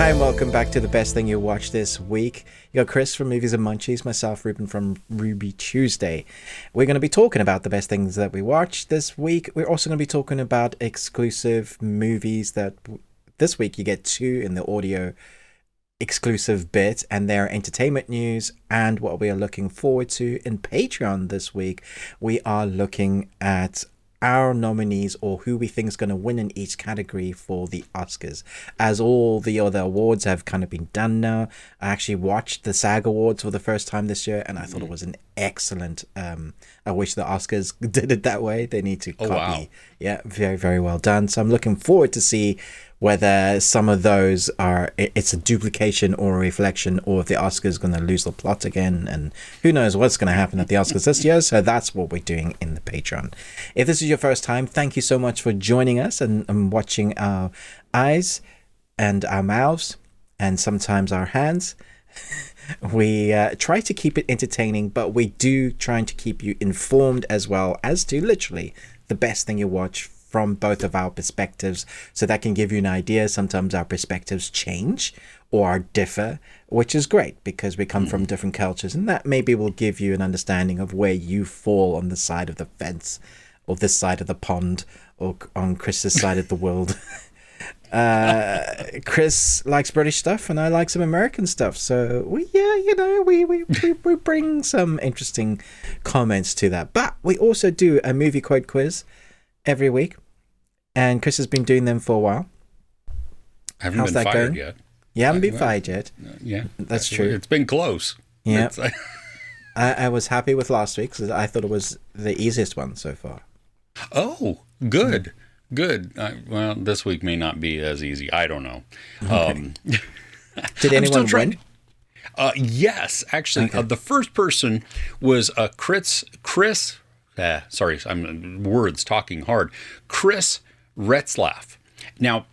Hi and welcome back to the best thing you'll watch this week. You got Chris from Movies and Munchies, myself, Ruben from Ruby Tuesday. We're going to be talking about the best things that we watched this week. We're also going to be talking about exclusive movies that this week you get 2 in the audio exclusive bit, and their entertainment news and what we are looking forward to in Patreon this week. We are looking at our nominees, or who we think is going to win in each category for the Oscars, as all the other awards have kind of been done now. I actually watched the SAG Awards for the first time this year, and I thought it was an excellent I wish the Oscars did it that way. They need to copy. Wow. Yeah, very, very well done. So I'm looking forward to see whether some of those are, it's a duplication or a reflection, or if the Oscars going to lose the plot again, and who knows what's going to happen at the Oscars this year. So that's what we're doing in the Patreon. If this is your first time, thank you so much for joining us and watching our eyes and our mouths and sometimes our hands. We try to keep it entertaining, but we do try to keep you informed as well as to literally the best thing you watch from both of our perspectives, so that can give you an idea. Sometimes our perspectives change or differ, which is great because we come from different cultures, and that maybe will give you an understanding of where you fall on the side of the fence, or this side of the pond, or on Chris's side of the world. Chris likes British stuff and I like some American stuff, so we bring some interesting comments to that. But we also do a movie quote quiz every week, and Chris has been doing them for a while. I haven't been fired yet. You haven't been fired yet. Yeah, that's true. It's been close. Yeah. I was happy with last week because I thought it was the easiest one so far. Oh, good. Good. Well, this week may not be as easy. I don't know. Okay. Did anyone win? Yes, actually. Okay. The first person was Chris. Sorry, I'm words talking hard. Chris Retzlaff. Now,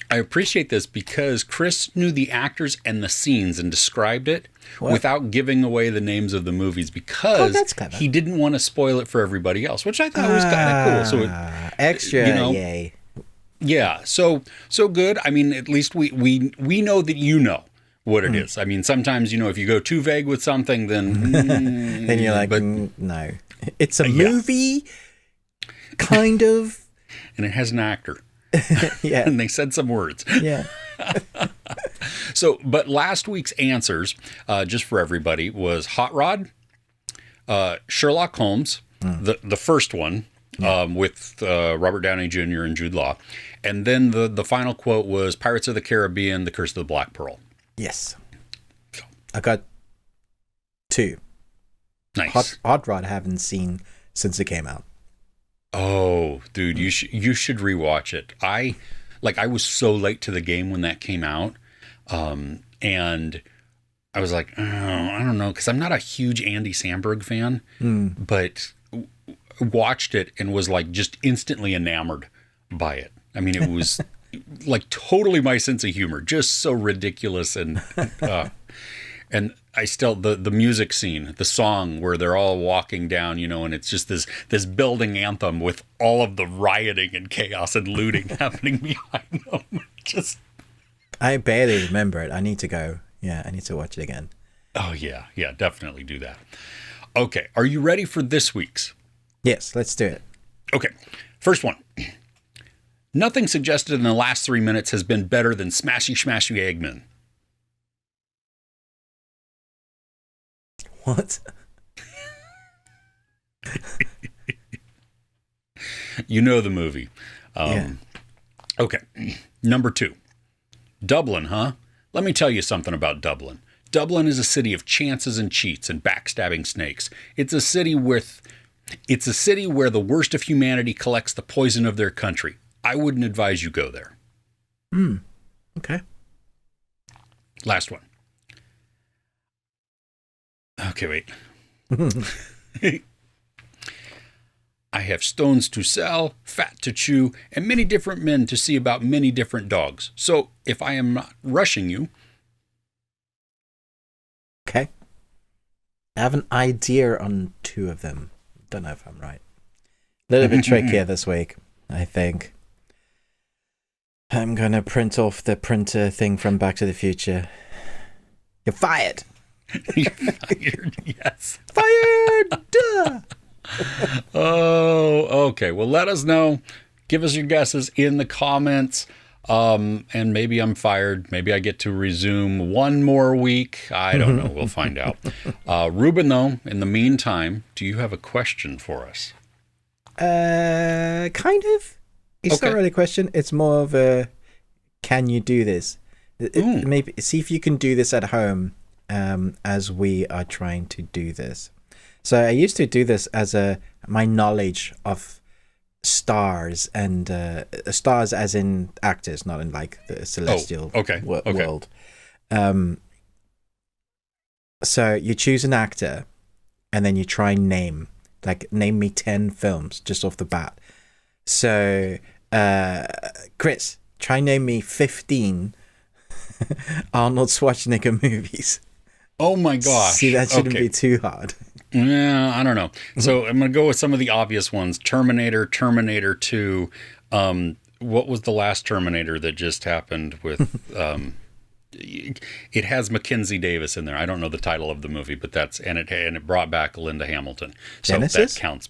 I appreciate this because Chris knew the actors and the scenes and described it without giving away the names of the movies, because he didn't want to spoil it for everybody else, which I thought was kind of cool. So extra, yay. Yeah, so good. I mean, at least we know that you know what it is. I mean, sometimes, if you go too vague with something, then then you're like, no. It's a movie, kind of. And it has an actor. Yeah. And they said some words. Yeah. But last week's answers, just for everybody, was Hot Rod, Sherlock Holmes, the first one, with Robert Downey Jr. and Jude Law. And then the final quote was Pirates of the Caribbean, The Curse of the Black Pearl. Yes. I got 2. Nice. Hot Rod I haven't seen since it came out. Oh, dude, you should rewatch it. I was so late to the game when that came out, and I was like, oh, I don't know, because I'm not a huge Andy Samberg fan, but watched it and was like just instantly enamored by it. I mean, it was like totally my sense of humor, just so ridiculous, and I still, the music scene, the song where they're all walking down, and it's just this building anthem with all of the rioting and chaos and looting happening behind them. I barely remember it. I need to go. Yeah, I need to watch it again. Oh, yeah, definitely do that. Okay, are you ready for this week's? Yes, let's do it. Okay, first one. Nothing suggested in the last 3 minutes has been better than Smashy Smashy Eggman. What? You know the movie. Yeah. Okay. Number 2. Dublin, huh? Let me tell you something about Dublin. Dublin is a city of chances and cheats and backstabbing snakes. It's a city where the worst of humanity collects the poison of their country. I wouldn't advise you go there. Okay. Last one. Okay, wait. I have stones to sell, fat to chew, and many different men to see about many different dogs. So, if I am not rushing you... Okay. I have an idea on 2 of them. Don't know if I'm right. A little bit trickier this week, I think. I'm gonna print off the printer thing from Back to the Future. You're fired. You're fired. Yes. Fired. Duh. Oh, okay. Well, let us know. Give us your guesses in the comments. And maybe I'm fired. Maybe I get to resume one more week. I don't know. We'll find out. Ruben, though, in the meantime, do you have a question for us? Kind of. It's not really a question. It's more of a, can you do this? Maybe see if you can do this at home, as we are trying to do this. So I used to do this as my knowledge of stars and stars as in actors, not in like the celestial world. So you choose an actor and then you try and name me 10 films just off the bat. So Chris, try and name me 15 Arnold Schwarzenegger movies. Oh my gosh. See, that shouldn't be too hard. Yeah, I don't know. So I'm going to go with some of the obvious ones. Terminator, Terminator 2. What was the last Terminator that just happened with... it has Mackenzie Davis in there. I don't know the title of the movie, but it brought back Linda Hamilton. So Genesis? That counts.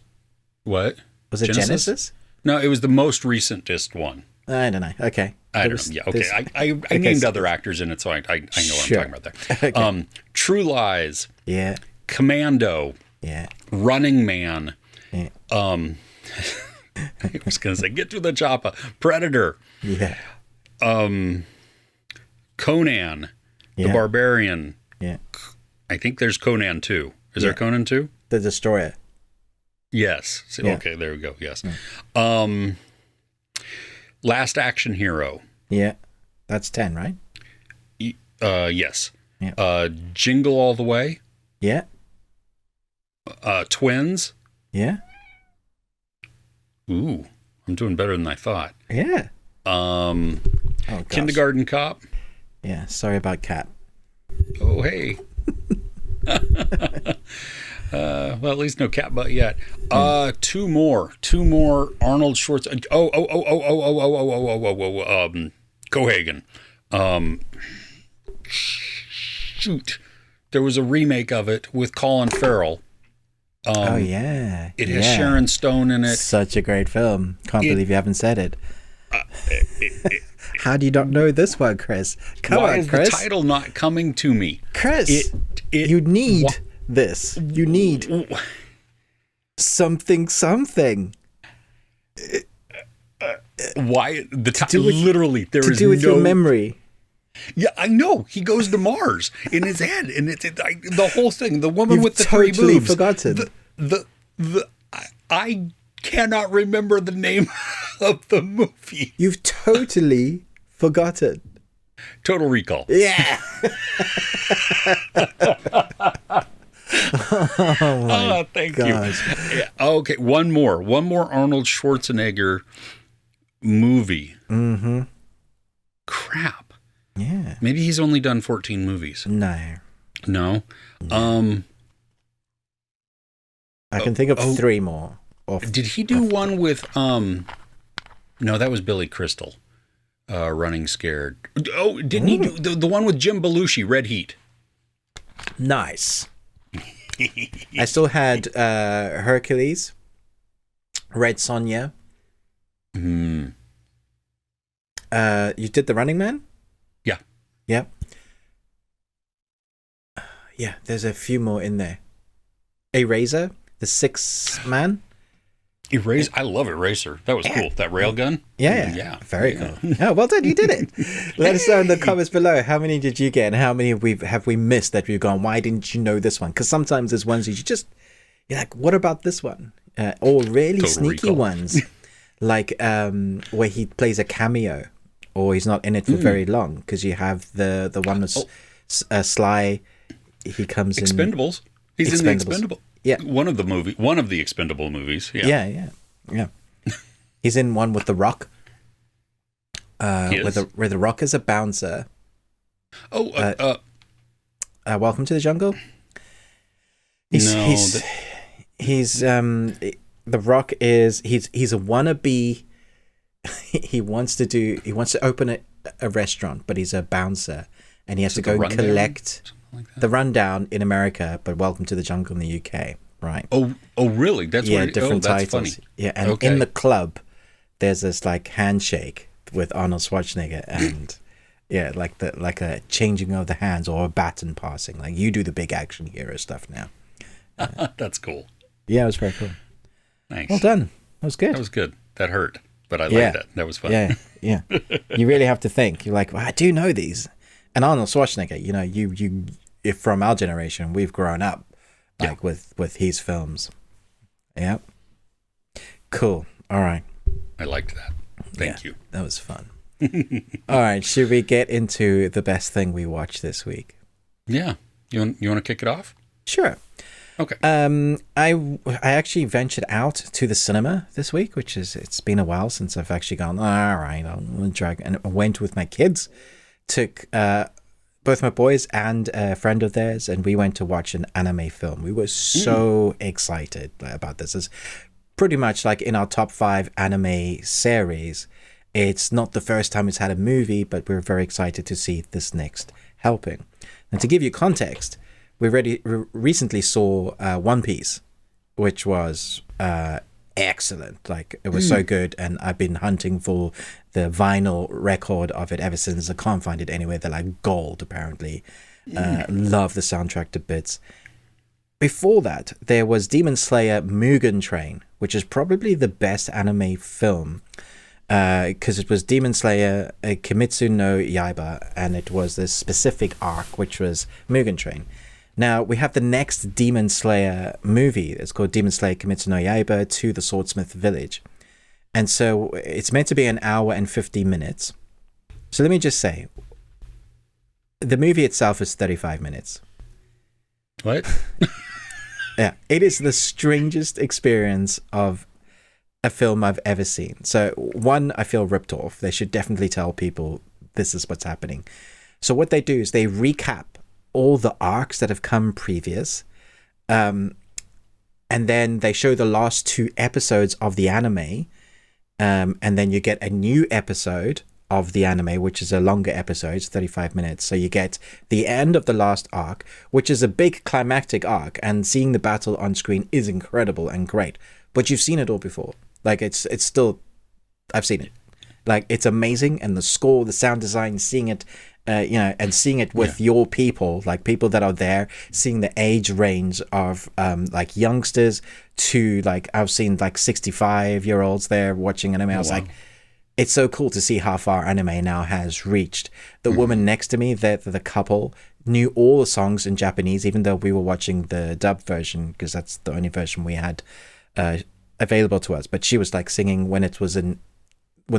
What? Was it Genesis? No, it was the most recentest one. I don't know. Okay. I don't know. Yeah, okay. I named other actors in it, so I know what I'm talking about there. Okay. True Lies. Yeah. Commando. Yeah. Running Man. Yeah. I was going to say, Get to the Chopper. Predator. Yeah. Conan. The Barbarian. Yeah. I think there's Conan 2. Is there Conan 2? The Destroyer. Yes. Okay, there we go. Yes. Yeah. Last Action Hero. Yeah. That's 10, right? Yes. Yeah. Jingle All the Way. Yeah. Twins. Yeah. Ooh, I'm doing better than I thought. Yeah. Kindergarten Cop. Yeah. Sorry about Cat. Oh, hey. Well, at least no cat butt yet. Two more Arnold Schwarzenegger. Cohagen. Shoot. There was a remake of it with Colin Farrell. It has Sharon Stone in it. Such a great film. Can't believe you haven't said it. How do you not know this one, Chris? Why is the title not coming to me? Chris, you need this. You need something. Why the title? Literally, there is no. To do with your memory. Yeah, I know. He goes to Mars in his head, and the whole thing. The woman with the three boobs. Forgotten. I cannot remember the name of the movie. You've totally forgotten. Total Recall. Yeah. Thank you. Yeah, okay, one more Arnold Schwarzenegger movie. Mm-hmm. Crap. Yeah. Maybe he's only done 14 movies. No. I can think of 3 more. Did he do one with no, that was Billy Crystal. Running Scared. Oh, didn't he do the one with Jim Belushi, Red Heat? Nice. I still had Hercules, Red Sonja. You did The Running Man? Yeah. Yeah. Yeah, there's a few more in there. Eraser, The Sixth Man. Eraser. I love Eraser. That was cool. That railgun. Yeah. Very cool. Oh, well done. You did it. Let us know in the comments below. How many did you get, and how many have we missed that we've gone, why didn't you know this one? Because sometimes there's ones you're like, what about this one? Or really Total sneaky Recall. Ones, like where he plays a cameo, or he's not in it for very long. Because you have the one with Sly. He comes in Expendables. He's in the Expendables. Yeah, one of the Expendable movies. Yeah. He's in one with The Rock. Where the Rock is a bouncer. Welcome to the Jungle. The Rock is he's a wannabe he wants to open a restaurant, but he's a bouncer, and he has to go and collect the rundown in America, but Welcome to the Jungle in the UK, right? Oh, really? That's what different that's titles. Funny. Yeah, and in the club, there's this like handshake with Arnold Schwarzenegger, and like a changing of the hands or a baton passing. Like, you do the big action hero stuff now. That's cool. Yeah, it was very cool. Nice. Well done. That was good. That was good. That hurt, but I liked it. That was fun. Yeah. You really have to think. You're like, well, I do know these. And Arnold Schwarzenegger, if from our generation, we've grown up like with his films. Yep. Cool. All right. I liked that. Thank you. That was fun. All right. Should we get into the best thing we watched this week? Yeah. You want to kick it off? Sure. Okay. I actually ventured out to the cinema this week, it's been a while since I've actually gone, all right, I'll drag, and I went with my kids, took both my boys and a friend of theirs, and we went to watch an anime film. We were so excited about this. It's pretty much like in our top 5 anime series. It's not the first time it's had a movie, but we're very excited to see this next helping. And to give you context, we recently saw One Piece, which was excellent. Like, it was so good, and I've been hunting for the vinyl record of it ever since. I can't find it anywhere. They're like gold, apparently. Love the soundtrack to bits. Before that, there was Demon Slayer Mugen Train, which is probably the best anime film, because it was Demon Slayer, Kimetsu no Yaiba, and it was this specific arc, which was Mugen Train. Now, we have the next Demon Slayer movie. It's called Demon Slayer Kimetsu no Yaiba to the Swordsmith Village. And so it's meant to be an hour and 50 minutes. So let me just say, the movie itself is 35 minutes. What? Yeah, it is the strangest experience of a film I've ever seen. So, one, I feel ripped off. They should definitely tell people this is what's happening. So what they do is they recap all the arcs that have come previous, and then they show the last 2 episodes of the anime, and then you get a new episode of the anime, which is a longer episode, 35 minutes. So you get the end of the last arc, which is a big climactic arc, and seeing the battle on screen is incredible and great, but you've seen it all before. Like, it's still, I've seen it. Like, it's amazing, and the score, the sound design, seeing it, and seeing it with your people, like people that are there, seeing the age range of like youngsters to like, I've seen like 65-year-olds there watching anime. I was like, it's so cool to see how far anime now has reached. The woman next to me, the couple, knew all the songs in Japanese, even though we were watching the dub version, because that's the only version we had available to us. But she was like singing when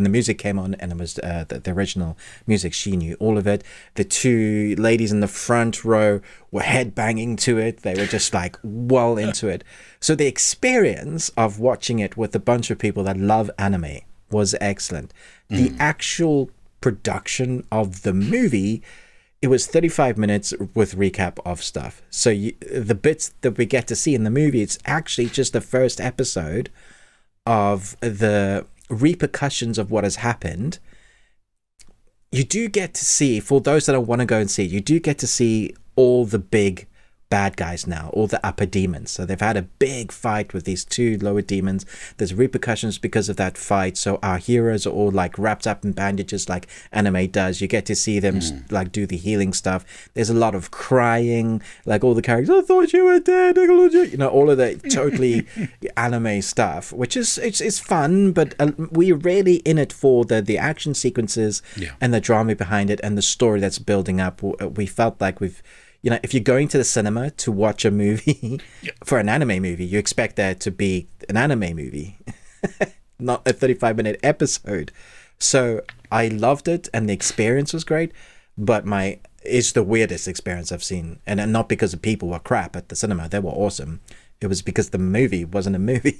the music came on, and it was the original music. She knew all of it. The 2 ladies in the front row were headbanging to it. They were just like well into it. So the experience of watching it with a bunch of people that love anime was excellent. The actual production of the movie, it was 35 minutes with recap of stuff. So the bits that we get to see in the movie, it's actually just the first episode of the repercussions of what has happened. You do get to see, for those that want to go and see, you do get to see all the big bad guys now, all the upper demons. So they've had a big fight with these 2 lower demons. There's repercussions because of that fight. So our heroes are all like wrapped up in bandages like anime does. You get to see them like do the healing stuff. There's a lot of crying, like all the characters, I thought you were dead, all of the totally anime stuff, which is it's fun, but we're really in it for the action sequences and the drama behind it and the story that's building up. We felt like we've, if you're going to the cinema to watch a movie for an anime movie, you expect there to be an anime movie, not a 35-minute episode. So I loved it, and the experience was great, but it's the weirdest experience I've seen. And not because the people were crap at the cinema. They were awesome. It was because the movie wasn't a movie.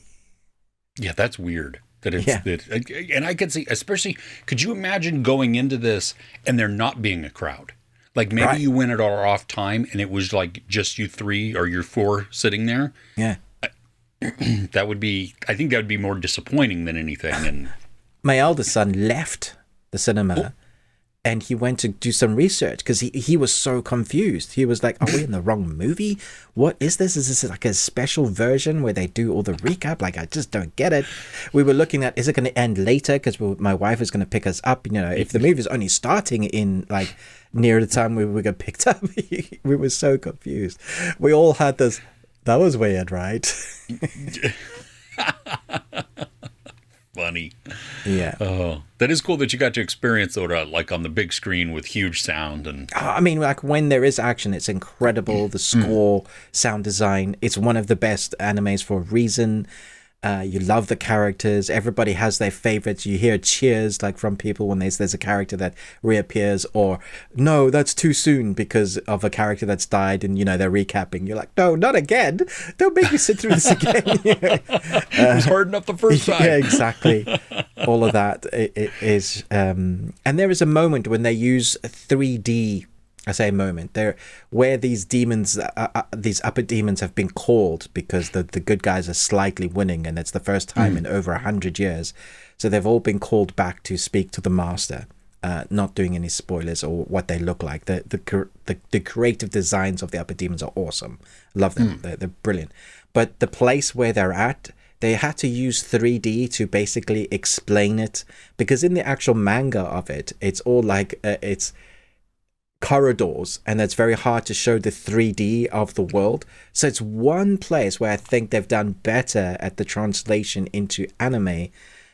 Yeah, that's weird. And I could see, especially, could you imagine going into this and there not being a crowd? Like, maybe you went at our off time and it was like just you 3 or your 4 sitting there. Yeah. I think that would be more disappointing than anything. And my eldest son left the cinema and he went to do some research because he was so confused. He was like, are we in the wrong movie? What is this? Is this like a special version where they do all the recap? Like, I just don't get it. We were looking at, is it going to end later? Because my wife is going to pick us up. You know, if the movie is only starting in like near the time we were get picked up, we were so confused. We all had this, that was weird, right? Funny. Yeah. Oh, that is cool that you got to experience it like on the big screen with huge sound. And I mean, like when there is action, it's incredible. The score, sound design, it's one of the best animes for a reason. You love the characters. Everybody has their favorites. You hear cheers like from people when there's a character that reappears, or no, that's too soon because of a character that's died, and you know they're recapping. You're like, no, not again. Don't make me sit through this again. it was hard enough the first time. Yeah, exactly. All of that it is, and there is a moment when they use 3D. I say moment there where these demons, these upper demons have been called because the good guys are slightly winning, and it's the first time in over 100 years. So they've all been called back to speak to the master. Not doing any spoilers or what they look like. The creative designs of the upper demons are awesome. Love them. They're brilliant. But the place where they're at, they had to use 3D to basically explain it, because in the actual manga of it, it's all like it's corridors, and it's very hard to show the 3D of the world. So it's one place where I think they've done better at the translation into anime,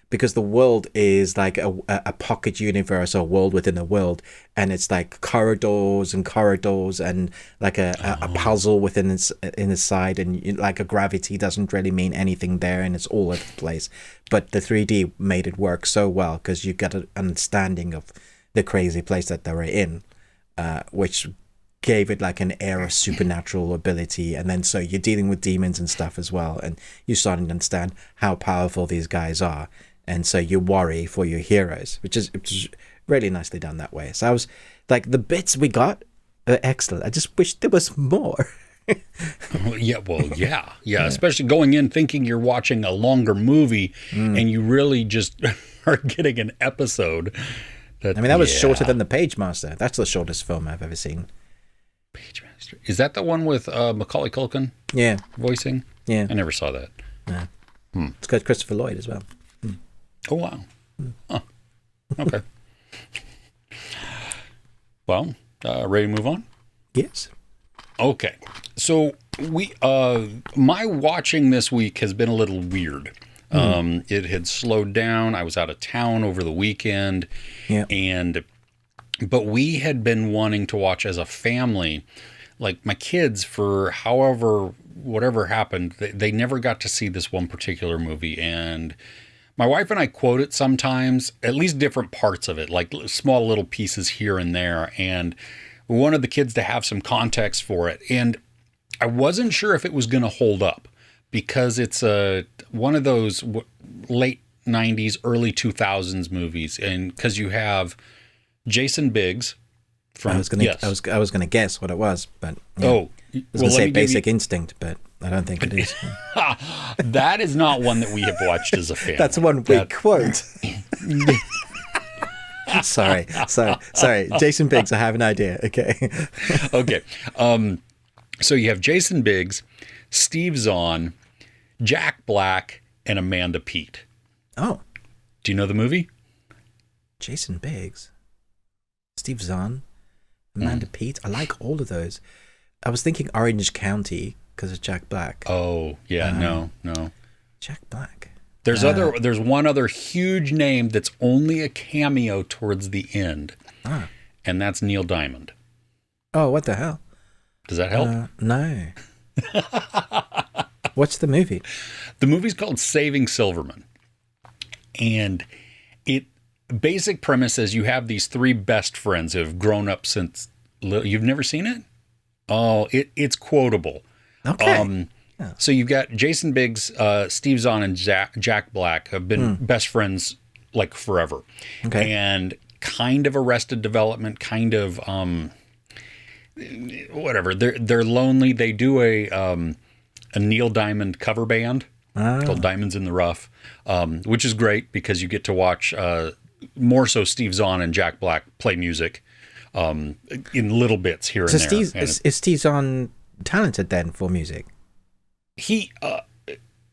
because the world is like a pocket universe, or a world within a world, and it's like corridors and like a puzzle within its inside, and like a gravity doesn't really mean anything there, and it's all over the place. But the 3D made it work so well because you get an understanding of the crazy place that they were in. Which gave it like an air of supernatural ability, and then so you're dealing with demons and stuff as well, and you're starting to understand how powerful these guys are, and so you worry for your heroes, which is really nicely done that way. So I was like, the bits we got are excellent. I just wish there was more. Yeah, especially going in thinking you're watching a longer movie, and you really just are getting an episode. I mean, that was shorter than The Page Master. That's the shortest film I've ever seen. Page Master. Is that the one with Macaulay Culkin? Yeah. Voicing? Yeah. I never saw that. Yeah. It's got Christopher Lloyd as well. Oh, wow. Huh. Okay. Well, ready to move on? Yes. Okay. So my watching this week has been a little weird. It had slowed down. I was out of town over the weekend. Yeah. But we had been wanting to watch as a family, like my kids, for whatever happened, they never got to see this one particular movie. And my wife and I quote it sometimes, at least different parts of it, like small little pieces here and there. And we wanted the kids to have some context for it. And I wasn't sure if it was going to hold up, because it's one of those late 90s, early 2000s movies, and because you have Jason Biggs from... I was gonna guess what it was, but... Yeah. Oh. I was going to say Basic Instinct, but I don't think it is. That is not one that we have watched as a family. That's one we quote. Sorry. Jason Biggs, I have an idea. Okay. Okay. So you have Jason Biggs, Steve Zahn, Jack Black, and Amanda Peet. Oh. Do you know the movie? Jason Biggs, Steve Zahn, Amanda Peet. I like all of those. I was thinking Orange County because of Jack Black. Oh, yeah, no. Jack Black. There's one other huge name that's only a cameo towards the end. And that's Neil Diamond. Oh, what the hell? Does that help? No. What's the movie? The movie's called Saving Silverman. And basic premise is you have these three best friends who have grown up since you've never seen it? Oh, it's quotable. Okay. So you've got Jason Biggs, Steve Zahn, and Jack Black have been best friends like forever. Okay. And kind of Arrested Development, kind of whatever. They're lonely. They do a Neil Diamond cover band called Diamonds in the Rough, which is great because you get to watch more so Steve Zahn and Jack Black play music in little bits here and there. Is Steve Zahn talented then for music? He,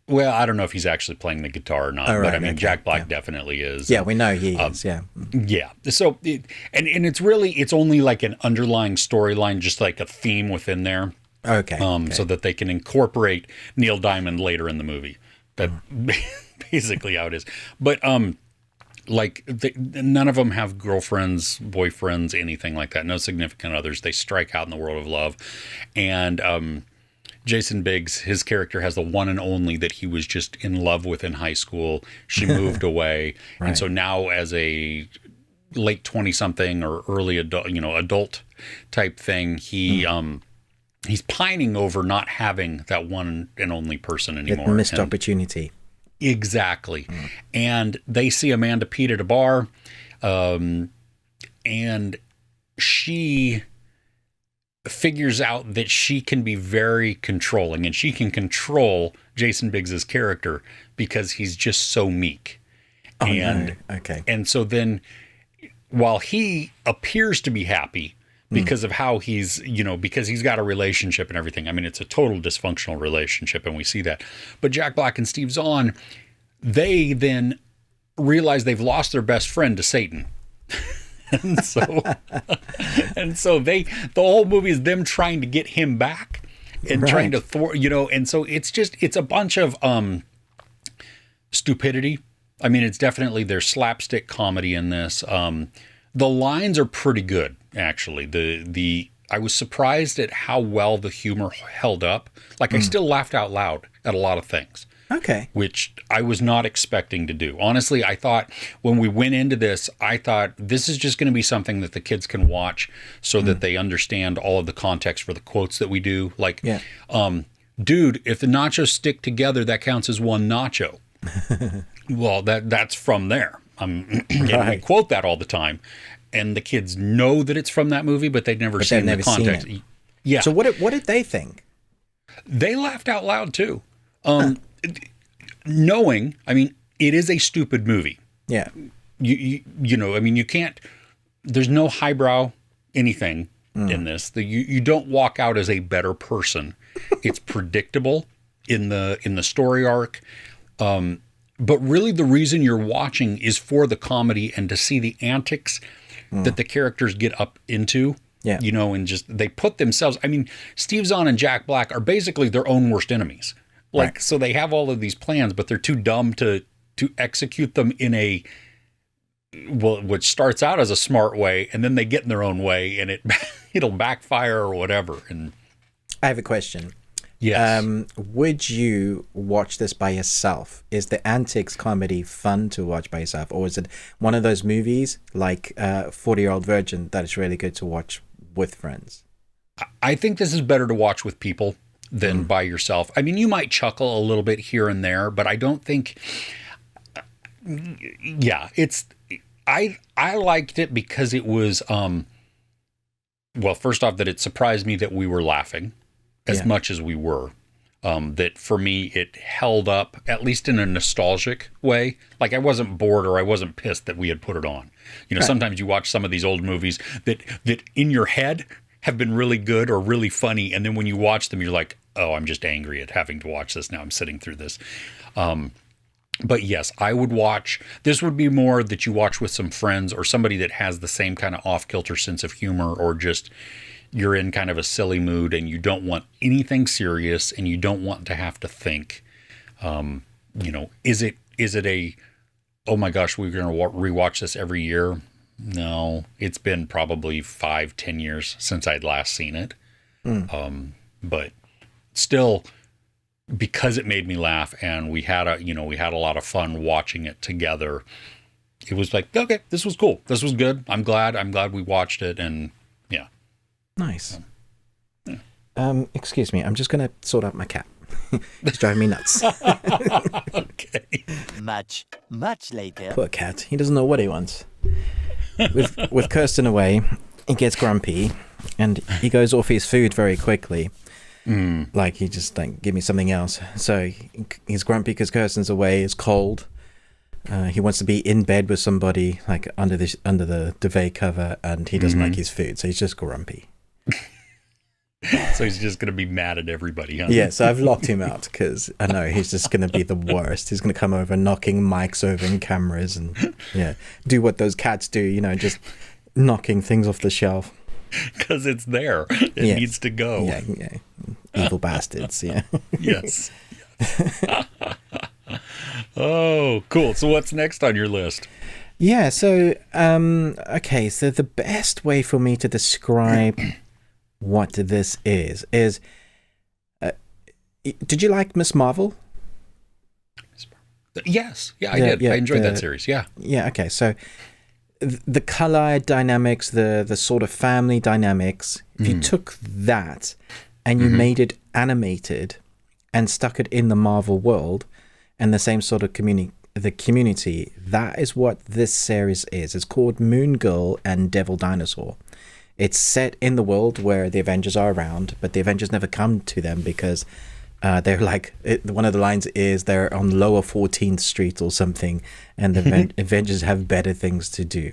well, I don't know if he's actually playing the guitar or not, but I mean, Jack Black definitely is. Yeah, we know he is, yeah. Yeah. So, and it's only like an underlying storyline, just like a theme within there. Okay. So that they can incorporate Neil Diamond later in the movie. That's basically how it is. But, none of them have girlfriends, boyfriends, anything like that. No significant others. They strike out in the world of love. And Jason Biggs, his character, has the one and only that he was just in love with in high school. She moved away. Right. And so now as a late 20-something or early adult type thing, he's pining over not having that one and only person anymore. The missed opportunity. Exactly. And they see Amanda Peet at a bar, and she figures out that she can be very controlling, and she can control Jason Biggs's character because he's just so meek. No. Okay. And so then while he appears to be happy because of how he's, because he's got a relationship and everything. I mean, it's a total dysfunctional relationship, and we see that. But Jack Black and Steve Zahn, they then realize they've lost their best friend to Satan. and so the whole movie is them trying to get him back and trying to thwart, and so it's a bunch of stupidity. I mean, it's definitely there's slapstick comedy in this. The lines are pretty good, actually. I was surprised at how well the humor held up. Like, I still laughed out loud at a lot of things. Okay. Which I was not expecting to do. Honestly, I thought when we went into this, I thought this is just going to be something that the kids can watch so that they understand all of the context for the quotes that we do. Like, dude, if the nachos stick together, that counts as one nacho. Well, that's from there. And we quote that all the time, and the kids know that it's from that movie, but they've never seen the context. Yeah. So what did they think? They laughed out loud too, knowing. I mean, it is a stupid movie. Yeah. I mean, you can't. There's no highbrow anything in this. You don't walk out as a better person. It's predictable in the story arc. But really the reason you're watching is for the comedy and to see the antics that the characters get up into, and just, they put themselves, I mean, Steve Zahn and Jack Black are basically their own worst enemies. Like, so they have all of these plans, but they're too dumb to execute them in which starts out as a smart way, and then they get in their own way, and it'll backfire or whatever. And I have a question. Yes. Would you watch this by yourself? Is the antics comedy fun to watch by yourself? Or is it one of those movies like 40-Year-Old Virgin that is really good to watch with friends? I think this is better to watch with people than by yourself. I mean, you might chuckle a little bit here and there, but I don't think... I liked it because it was... first off, that it surprised me that we were laughing as much as we were. That for me, it held up, at least in a nostalgic way. Like, I wasn't bored or I wasn't pissed that we had put it on. Sometimes you watch some of these old movies that in your head have been really good or really funny. And then when you watch them, you're like, oh, I'm just angry at having to watch this now. I'm sitting through this. But yes, I would watch. This would be more that you watch with some friends or somebody that has the same kind of off-kilter sense of humor, or just you're in kind of a silly mood and you don't want anything serious and you don't want to have to think, is it a, oh my gosh, we're going to rewatch this every year? No, it's been probably 5-10 years since I'd last seen it. But still, because it made me laugh and we had a lot of fun watching it together, it was like, okay, this was cool. This was good. I'm glad we watched it. And yeah. Nice. Excuse me, I'm just going to sort out my cat. He's driving me nuts. Okay. Much later. Poor cat. He doesn't know what he wants. With Kirsten away, he gets grumpy and he goes off his food very quickly. Like, he just like, give me something else. So he's grumpy because Kirsten's away. It's cold. He wants to be in bed with somebody, like under the duvet cover, and he doesn't like his food, so he's just grumpy. So he's just going to be mad at everybody, huh? Yeah, so I've locked him out because I know he's just going to be the worst. He's going to come over knocking mics over and cameras and, do what those cats do, just knocking things off the shelf. Because it's there. It needs to go. Yeah. Evil bastards, yeah. Yes. Oh, cool. So what's next on your list? Yeah, so, okay, so the best way for me to describe what this is, did you like Miss Marvel? Yes. Yeah, I did. I enjoyed that series. Yeah. Yeah, okay. So the color dynamics, the sort of family dynamics, if you took that and you made it animated and stuck it in the Marvel world and the same sort of community, that is what this series is. It's called Moon Girl and Devil Dinosaur. It's set in the world where the Avengers are around, but the Avengers never come to them because they're like, one of the lines is they're on lower 14th Street or something, and the Avengers have better things to do.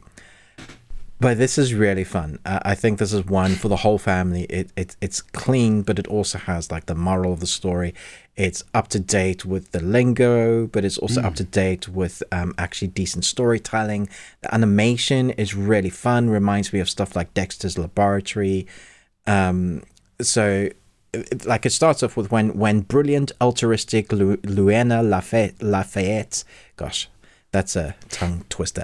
But this is really fun. I think this is one for the whole family. It's clean, but it also has like the moral of the story. It's up to date with the lingo, but it's also up to date with actually decent storytelling. The animation is really fun. Reminds me of stuff like Dexter's Laboratory. So it starts off with when brilliant, altruistic Luena Lafayette, gosh, that's a tongue twister.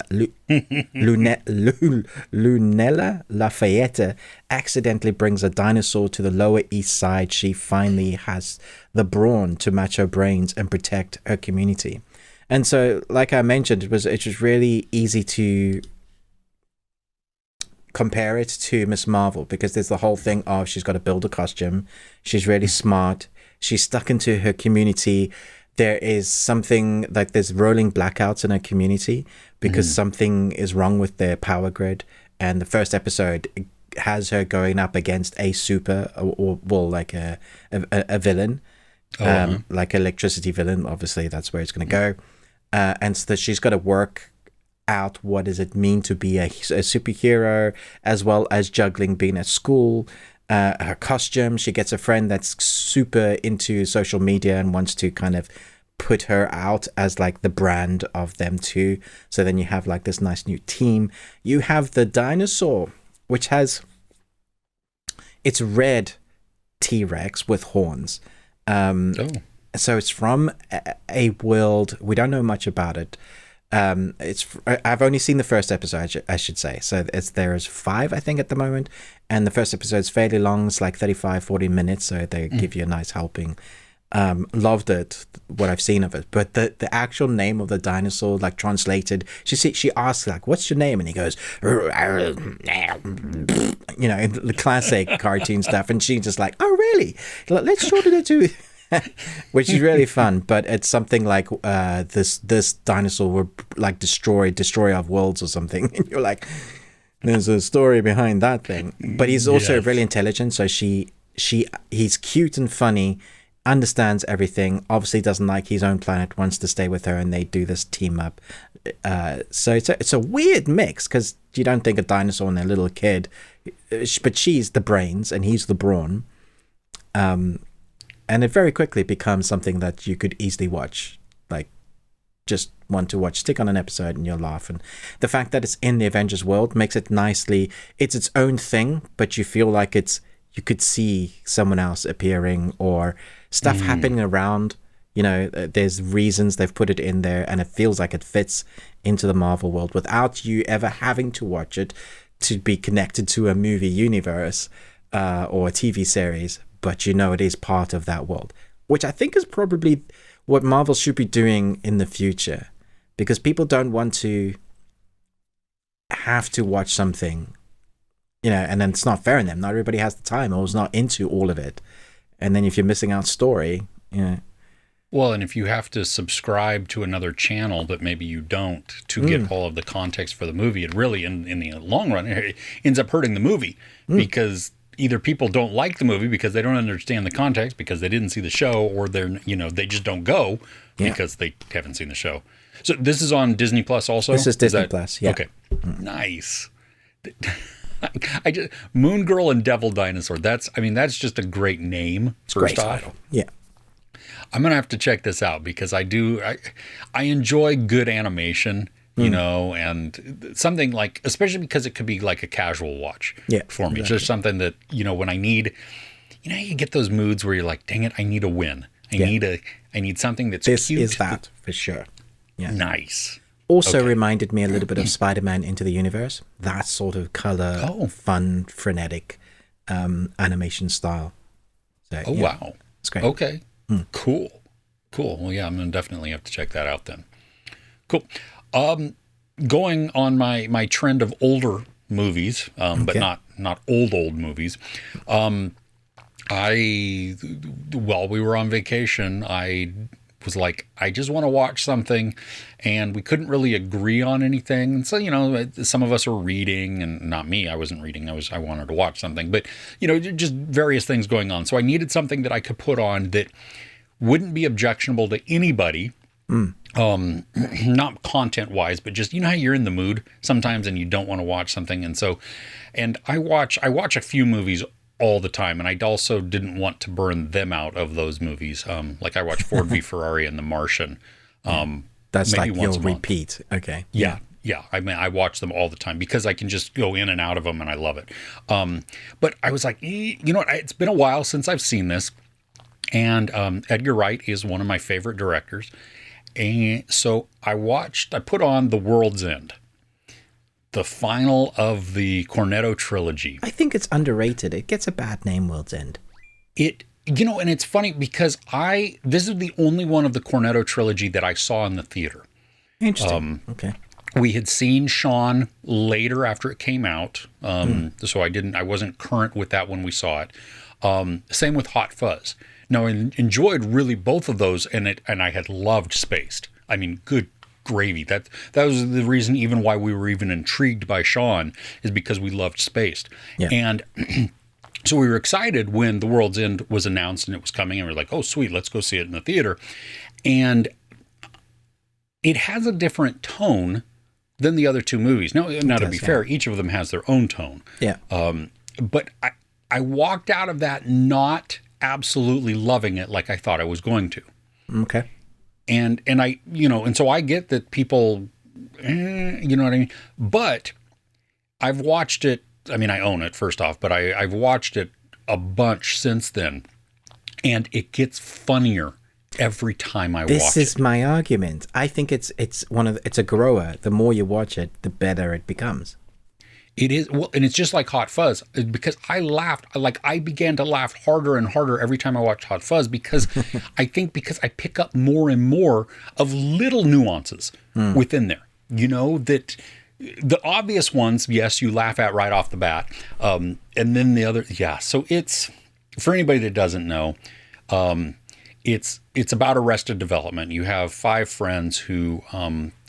Lunella Lafayette accidentally brings a dinosaur to the Lower East Side. She finally has the brawn to match her brains and protect her community. And so, like I mentioned, it was really easy to compare it to Miss Marvel because there's the whole thing of she's got to build a costume. She's really smart. She's stuck into her community. There is something like there's rolling blackouts in her community because something is wrong with their power grid. And the first episode has her going up against a super or like a villain, like electricity villain. Obviously, that's where it's going to go. And so she's got to work out what does it mean to be a superhero, as well as juggling being at school. Her costume, she gets a friend that's super into social media and wants to kind of put her out as like the brand of them too. So then you have like this nice new team. You have the dinosaur, which has it's red T-Rex with horns. So it's from a world, we don't know much about it. I've only seen the first episode, I should say. So there's 5, I think, at the moment. And the first episode is fairly long. It's like 35-40 minutes. So they give you a nice helping. Loved it, what I've seen of it. But the actual name of the dinosaur, like translated, she asks, like, what's your name? And he goes, the classic cartoon stuff. And she's just like, oh, really? Let's shorten it to... which is really fun, but it's something like this dinosaur will like destroyer of worlds or something, and you're like, there's a story behind that thing. But he's also really intelligent, so he's cute and funny, understands everything, obviously doesn't like his own planet, wants to stay with her, and they do this team up. So it's a weird mix because you don't think a dinosaur and a little kid, but she's the brains and he's the brawn. And it very quickly becomes something that you could easily watch, like just want to watch, stick on an episode and you'll laugh. And the fact that it's in the Avengers world makes it nicely, it's its own thing, but you feel like you could see someone else appearing or stuff happening around, there's reasons they've put it in there and it feels like it fits into the Marvel world without you ever having to watch it to be connected to a movie universe or a TV series. But it is part of that world, which I think is probably what Marvel should be doing in the future, because people don't want to have to watch something, and then it's not fair on them. Not everybody has the time or is not into all of it. And then if you're missing out story, Well, and if you have to subscribe to another channel, but maybe you don't, to get all of the context for the movie, it really, in the long run, it ends up hurting the movie because either people don't like the movie because they don't understand the context because they didn't see the show, or they just don't go because they haven't seen the show. So this is on Disney Plus also? This is Disney Plus, yeah. Okay. Nice. Moon Girl and Devil Dinosaur. That's just a great name. First off. Title. Yeah. I'm going to have to check this out because I enjoy good animation, and something like, especially because it could be like a casual watch for me. Exactly. It's just something that, when I need, you get those moods where you're like, dang it, I need a win. I need something that's this cute. This is that for sure. Yeah. Nice. Also reminded me a little bit of Spider-Man Into the Universe. That sort of color, fun, frenetic animation style. So, wow. It's great. Okay. Cool. Well, yeah, I'm going to definitely have to check that out then. Cool. Going on my trend of older movies, but not old movies. While we were on vacation, I was like, I just want to watch something, and we couldn't really agree on anything. And so, some of us were reading, and not me. I wasn't reading. I wanted to watch something, but just various things going on. So I needed something that I could put on that wouldn't be objectionable to anybody. Not content wise, but just, how you're in the mood sometimes and you don't want to watch something. And I watch a few movies all the time, and I also didn't want to burn them out of those movies. Like I watch Ford v Ferrari and The Martian. That's maybe like you'll repeat. Okay. Yeah. I watch them all the time because I can just go in and out of them, and I love it. But I was like, it's been a while since I've seen this, and Edgar Wright is one of my favorite directors, and so I put on The World's End, the final of the Cornetto trilogy. I think it's underrated. It gets a bad name, World's End. And it's funny because this is the only one of the Cornetto trilogy that I saw in the theater. Interesting. Okay. We had seen Shaun later after it came out. So I wasn't current with that when we saw it. Same with Hot Fuzz. Now, I enjoyed really both of those, and I had loved Spaced. I mean, good gravy. That was the reason even why we were even intrigued by Shaun, is because we loved Spaced. Yeah. And so we were excited when The World's End was announced and it was coming, and we were like, oh, sweet, let's go see it in the theater. And it has a different tone than the other two movies. Now to be fair, each of them has their own tone. Yeah. But I walked out of that not absolutely loving it like I thought I was going to. Okay. And I, and so I get that people, you know what I mean? But I've watched it. I mean, I own it first off, but I've watched it a bunch since then, and it gets funnier every time I watch it. This is my argument. I think it's a grower. The more you watch it, the better it becomes. It is, well, and it's just like Hot Fuzz, because I began to laugh harder and harder every time I watched Hot Fuzz, because I pick up more and more of little nuances within there, that the obvious ones, yes, you laugh at right off the bat. And then the other, so it's, for anybody that doesn't know, it's about Arrested Development. You have 5 friends who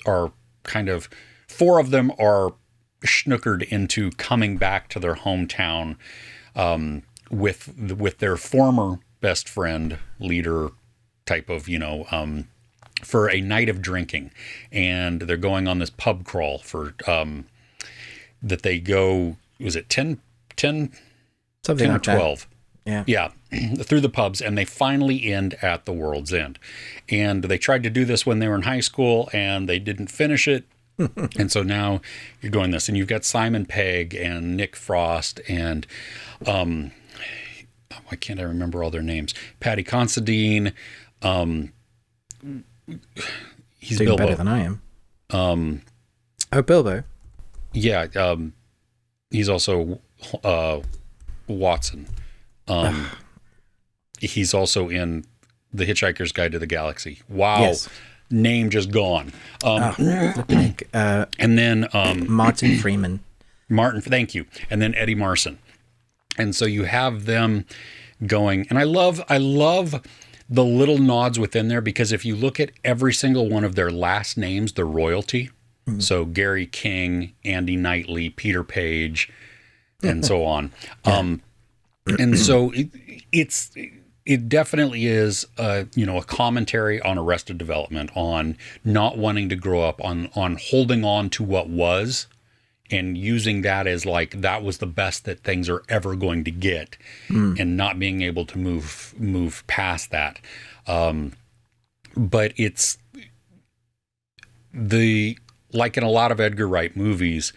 are kind of, 4 of them are snookered into coming back to their hometown with their former best friend, leader type of, for a night of drinking. And they're going on this pub crawl for that they go, was it 10 something 10 or 12? Yeah, through the pubs, and they finally end at the World's End. And they tried to do this when they were in high school, and they didn't finish it. And so now you're going this, and you've got Simon Pegg and Nick Frost and why can't I remember all their names? Paddy Considine. He's doing Bilbo. Better than I am. Bilbo. Yeah. He's also Watson. He's also in The Hitchhiker's Guide to the Galaxy. Wow. Yes. Name just gone. And then Martin Freeman. Thank you. And then Eddie Marsan. And so you have them going, and I love the little nods within there, because if you look at every single one of their last names, they're royalty. Mm-hmm. So Gary King, Andy Knightley, Peter Page, and so on. And so it definitely is, a commentary on Arrested Development, on not wanting to grow up, on holding on to what was, and using that as like that was the best that things are ever going to get, and not being able to move past that. But it's like in a lot of Edgar Wright movies,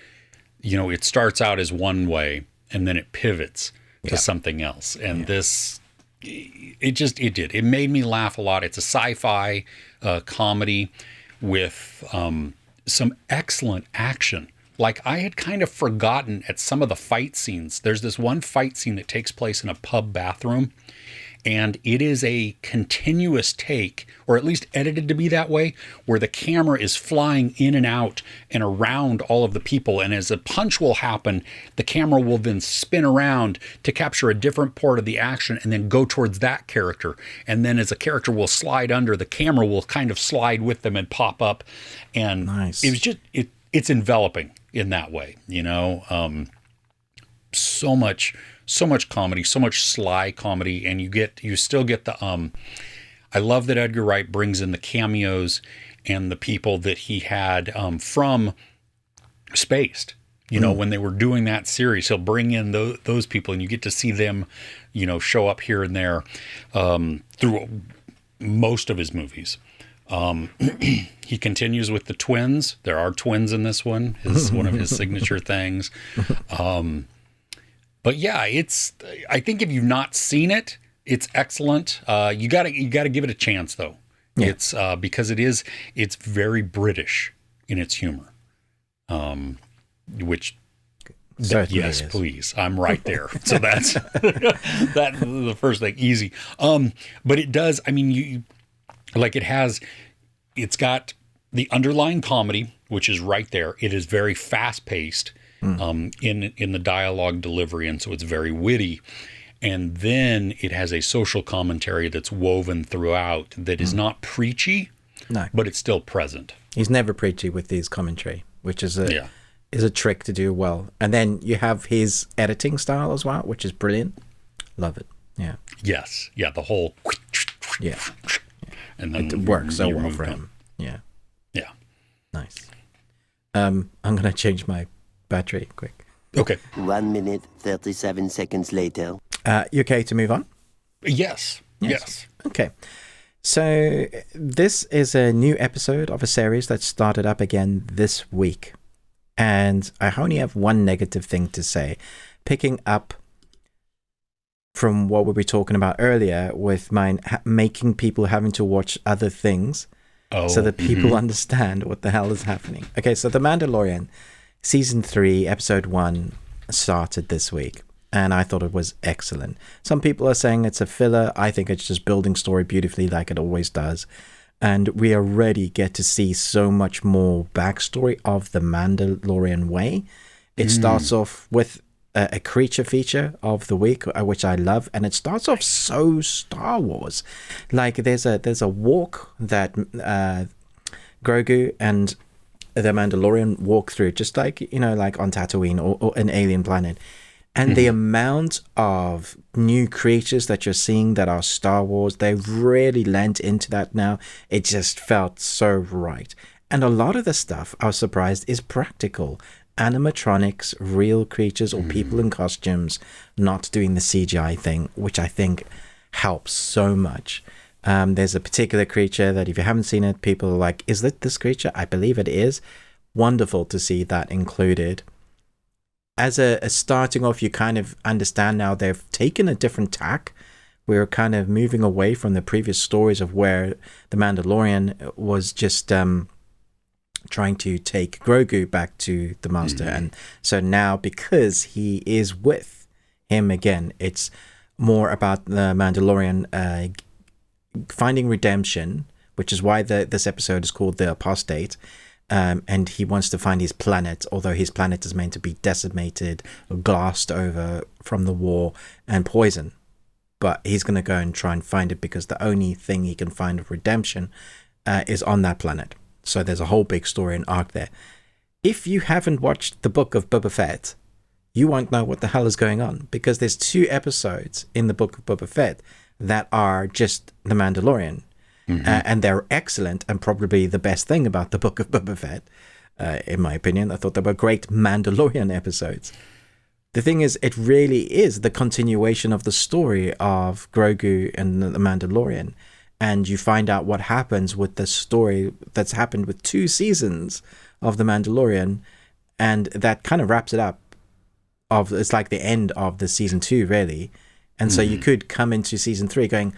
it starts out as one way and then it pivots to something else. And it made me laugh a lot. It's a sci-fi comedy with some excellent action. Like, I had kind of forgotten at some of the fight scenes. There's this one fight scene that takes place in a pub bathroom, and it is a continuous take, or at least edited to be that way, where the camera is flying in and out and around all of the people. And as a punch will happen, the camera will then spin around to capture a different part of the action and then go towards that character. And then as a character will slide under, the camera will kind of slide with them and pop up. And it was just, it's enveloping in that way, so much comedy, so much sly comedy. And you still get the, I love that Edgar Wright brings in the cameos and the people that he had from Spaced. When they were doing that series, he'll bring in those people, and you get to see them, show up here and there through most of his movies. He continues with the twins. There are twins in this one. It's one of his signature things. But yeah, I think if you've not seen it, it's excellent. You gotta give it a chance though. Yeah. It's because it's very British in its humor. Which yes, is. Please. I'm right there. So that's the first thing. Easy. But it does, it's got the underlying comedy, which is right there. It is very fast paced in the dialogue delivery. And so it's very witty. And then it has a social commentary that's woven throughout that is not preachy, but it's still present. He's never preachy with his commentary, which is a trick to do well. And then you have his editing style as well, which is brilliant. Love it. Yeah. Yes. Yeah. The whole. Yeah. And then it works so well for him. Yeah. Yeah. Nice. I'm going to change my battery quick. Okay. 1 minute, 37 seconds later. You okay to move on? Yes. Yes. Okay. So this is a new episode of a series that started up again this week. And I only have one negative thing to say. Picking up from what we were talking about earlier with mine making people having to watch other things so that people understand what the hell is happening. Okay, so The Mandalorian, Season 3, Episode 1 started this week. And I thought it was excellent. Some people are saying it's a filler. I think it's just building story beautifully like it always does. And we already get to see so much more backstory of the Mandalorian way. It starts off with a creature feature of the week, which I love. And it starts off so Star Wars. Like there's a walk that Grogu and the Mandalorian walk through, just like, like on Tatooine or an alien planet. And the amount of new creatures that you're seeing that are Star Wars, they've really lent into that now. It just felt so right. And a lot of the stuff, I was surprised, is practical. Animatronics, real creatures or people in costumes, not doing the CGI thing, which I think helps so much. There's a particular creature that if you haven't seen it, people are like, is it this creature? I believe it is. Wonderful to see that included. As a starting off, you kind of understand now they've taken a different tack. We're kind of moving away from the previous stories of where the Mandalorian was just trying to take Grogu back to the Master. And so now, because he is with him again, it's more about the Mandalorian finding redemption, which is why this episode is called The Apostate. And he wants to find his planet, although his planet is meant to be decimated, glassed over from the war and poison. But he's going to go and try and find it because the only thing he can find of redemption is on that planet. So there's a whole big story and arc there. If you haven't watched the book of Boba Fett, you won't know what the hell is going on, because there's 2 episodes in the Book of Boba Fett that are just The Mandalorian. And they're excellent, and probably the best thing about the Book of Boba Fett, in my opinion. I thought they were great Mandalorian episodes. The thing is, it really is the continuation of the story of Grogu and the Mandalorian. And you find out what happens with the story that's happened with 2 seasons of The Mandalorian. And that kind of wraps it up. It's like the end of the season 2, really. And so you could come into season 3 going,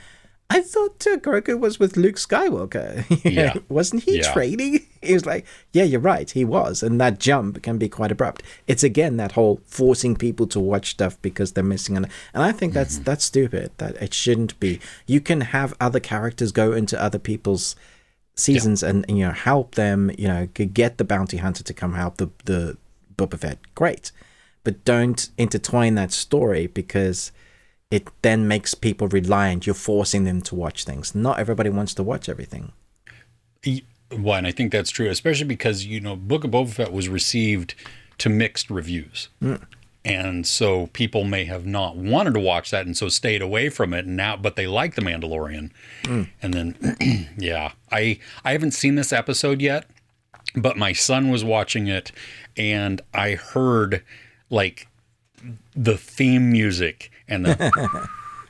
I thought Grogu was with Luke Skywalker. Yeah. Wasn't he training? He was like, yeah, you're right, he was. And that jump can be quite abrupt. It's, again, that whole forcing people to watch stuff because they're missing on it. And I think that's stupid. That it shouldn't be. You can have other characters go into other people's seasons and help them, get the bounty hunter to come help the Boba Fett. Great. But don't intertwine that story, because it then makes people reliant. You're forcing them to watch things. Not everybody wants to watch everything. Well, and I think that's true, especially because, Book of Boba Fett was received to mixed reviews. And so people may have not wanted to watch that and so stayed away from it but they like The Mandalorian. And then, I haven't seen this episode yet, but my son was watching it and I heard like the theme music and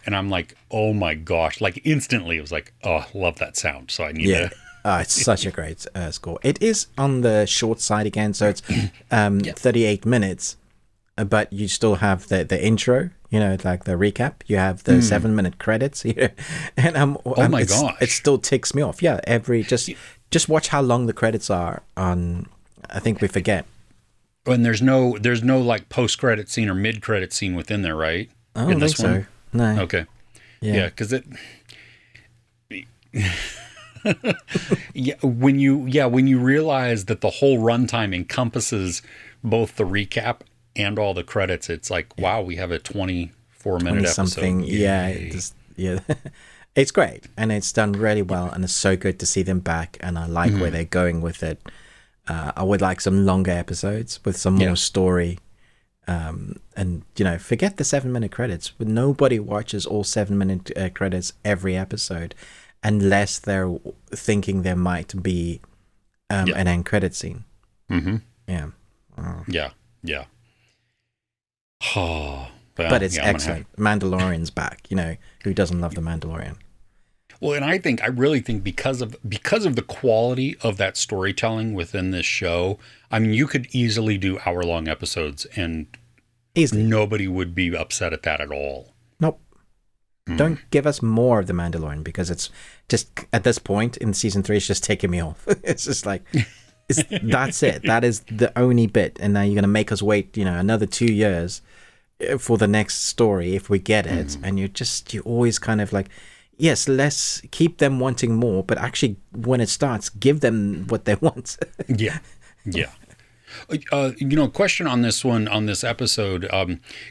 and I'm like, oh my gosh, like instantly it was like, oh, love that sound. So I need to. It's such a great score. It is on the short side again, so it's 38 minutes, but you still have the intro, like the recap. You have the 7-minute credits, and oh my gosh, it still ticks me off. Yeah, just watch how long the credits are on. I think we forget. And there's no like post-credit scene or mid-credit scene within there, right? I don't think so. No. Okay. Yeah, because it. when you realize that the whole runtime encompasses both the recap and all the credits, it's like, wow, we have a 24-minute episode. Something. Yeah. It's great, and it's done really well, and it's so good to see them back. And I like where they're going with it. I would like some longer episodes with some more story. And forget the 7-minute credits. Nobody watches all 7-minute credits every episode unless they're thinking there might be an end credit scene. Yeah. Oh, but it's excellent. Mandalorian's back. Who doesn't love the Mandalorian? Well, and I really think because of the quality of that storytelling within this show, I mean, you could easily do hour-long episodes and nobody would be upset at that at all. Nope. Don't give us more of the Mandalorian, because it's just, at this point in season 3, it's just taking me off. It's just like, that's it. That is the only bit. And now you're going to make us wait, another 2 years for the next story if we get it. And you always kind of like, yes, let's keep them wanting more, but actually when it starts, give them what they want. Yeah. Question on this one, on this episode,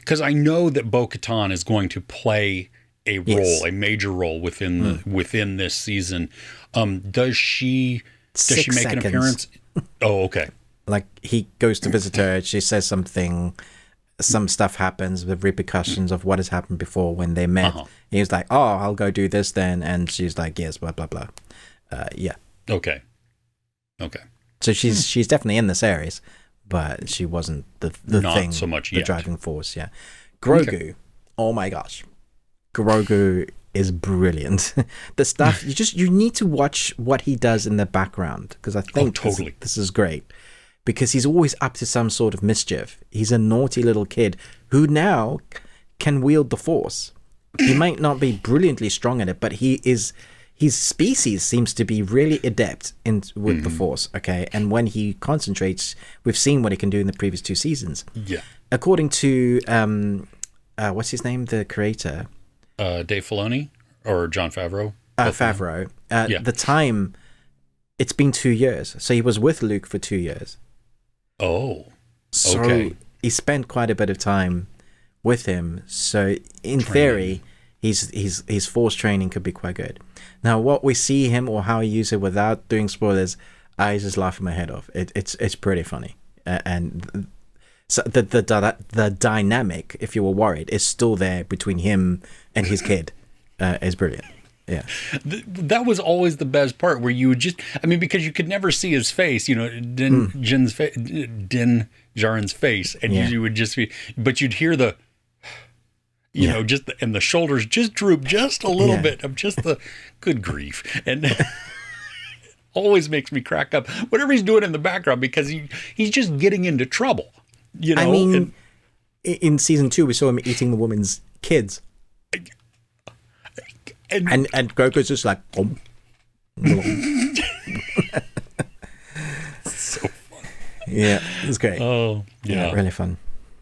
because I know that Bo-Katan is going to play a role, a major role within this season. Does she make an appearance? Oh, okay. Like he goes to visit her, she says something, some stuff happens with repercussions of what has happened before when they met. He's like, oh, I'll go do this then. And she's like, yes, blah, blah, blah. Yeah. Okay. So she's definitely in the series, but she wasn't the Not thing, so much the yet. driving force. Yeah. Grogu. Oh my gosh. Grogu is brilliant. The stuff, you need to watch what he does in the background, because I think this is great. Because he's always up to some sort of mischief. He's a naughty little kid who now can wield the Force. He might not be brilliantly strong at it, but his species seems to be really adept with the Force, okay? And when he concentrates, we've seen what he can do in the previous 2 seasons. Yeah. According to, what's his name? The creator? Dave Filoni or Jon Favreau? Favreau. The time, it's been 2 years. So he was with Luke for 2 years. Oh, so okay. He spent quite a bit of time with him. So in theory, his Force training could be quite good. Now, what we see him or how he uses it without doing spoilers, I just laughing my head off. It's pretty funny. And So the dynamic, if you were worried, is still there between him and his kid. Is brilliant. Yeah, that was always the best part, where you would just, I mean, because you could never see his face, you know, Din Djarin's face, and you would just be, but you'd hear the, you know, just and the shoulders just droop just a little bit of just the good grief, and always makes me crack up whatever he's doing in the background, because he's just getting into trouble, you know. I mean, in season 2, we saw him eating the woman's kids. And Grogu's just like, so fun. Yeah, it was great. Oh, yeah, really fun,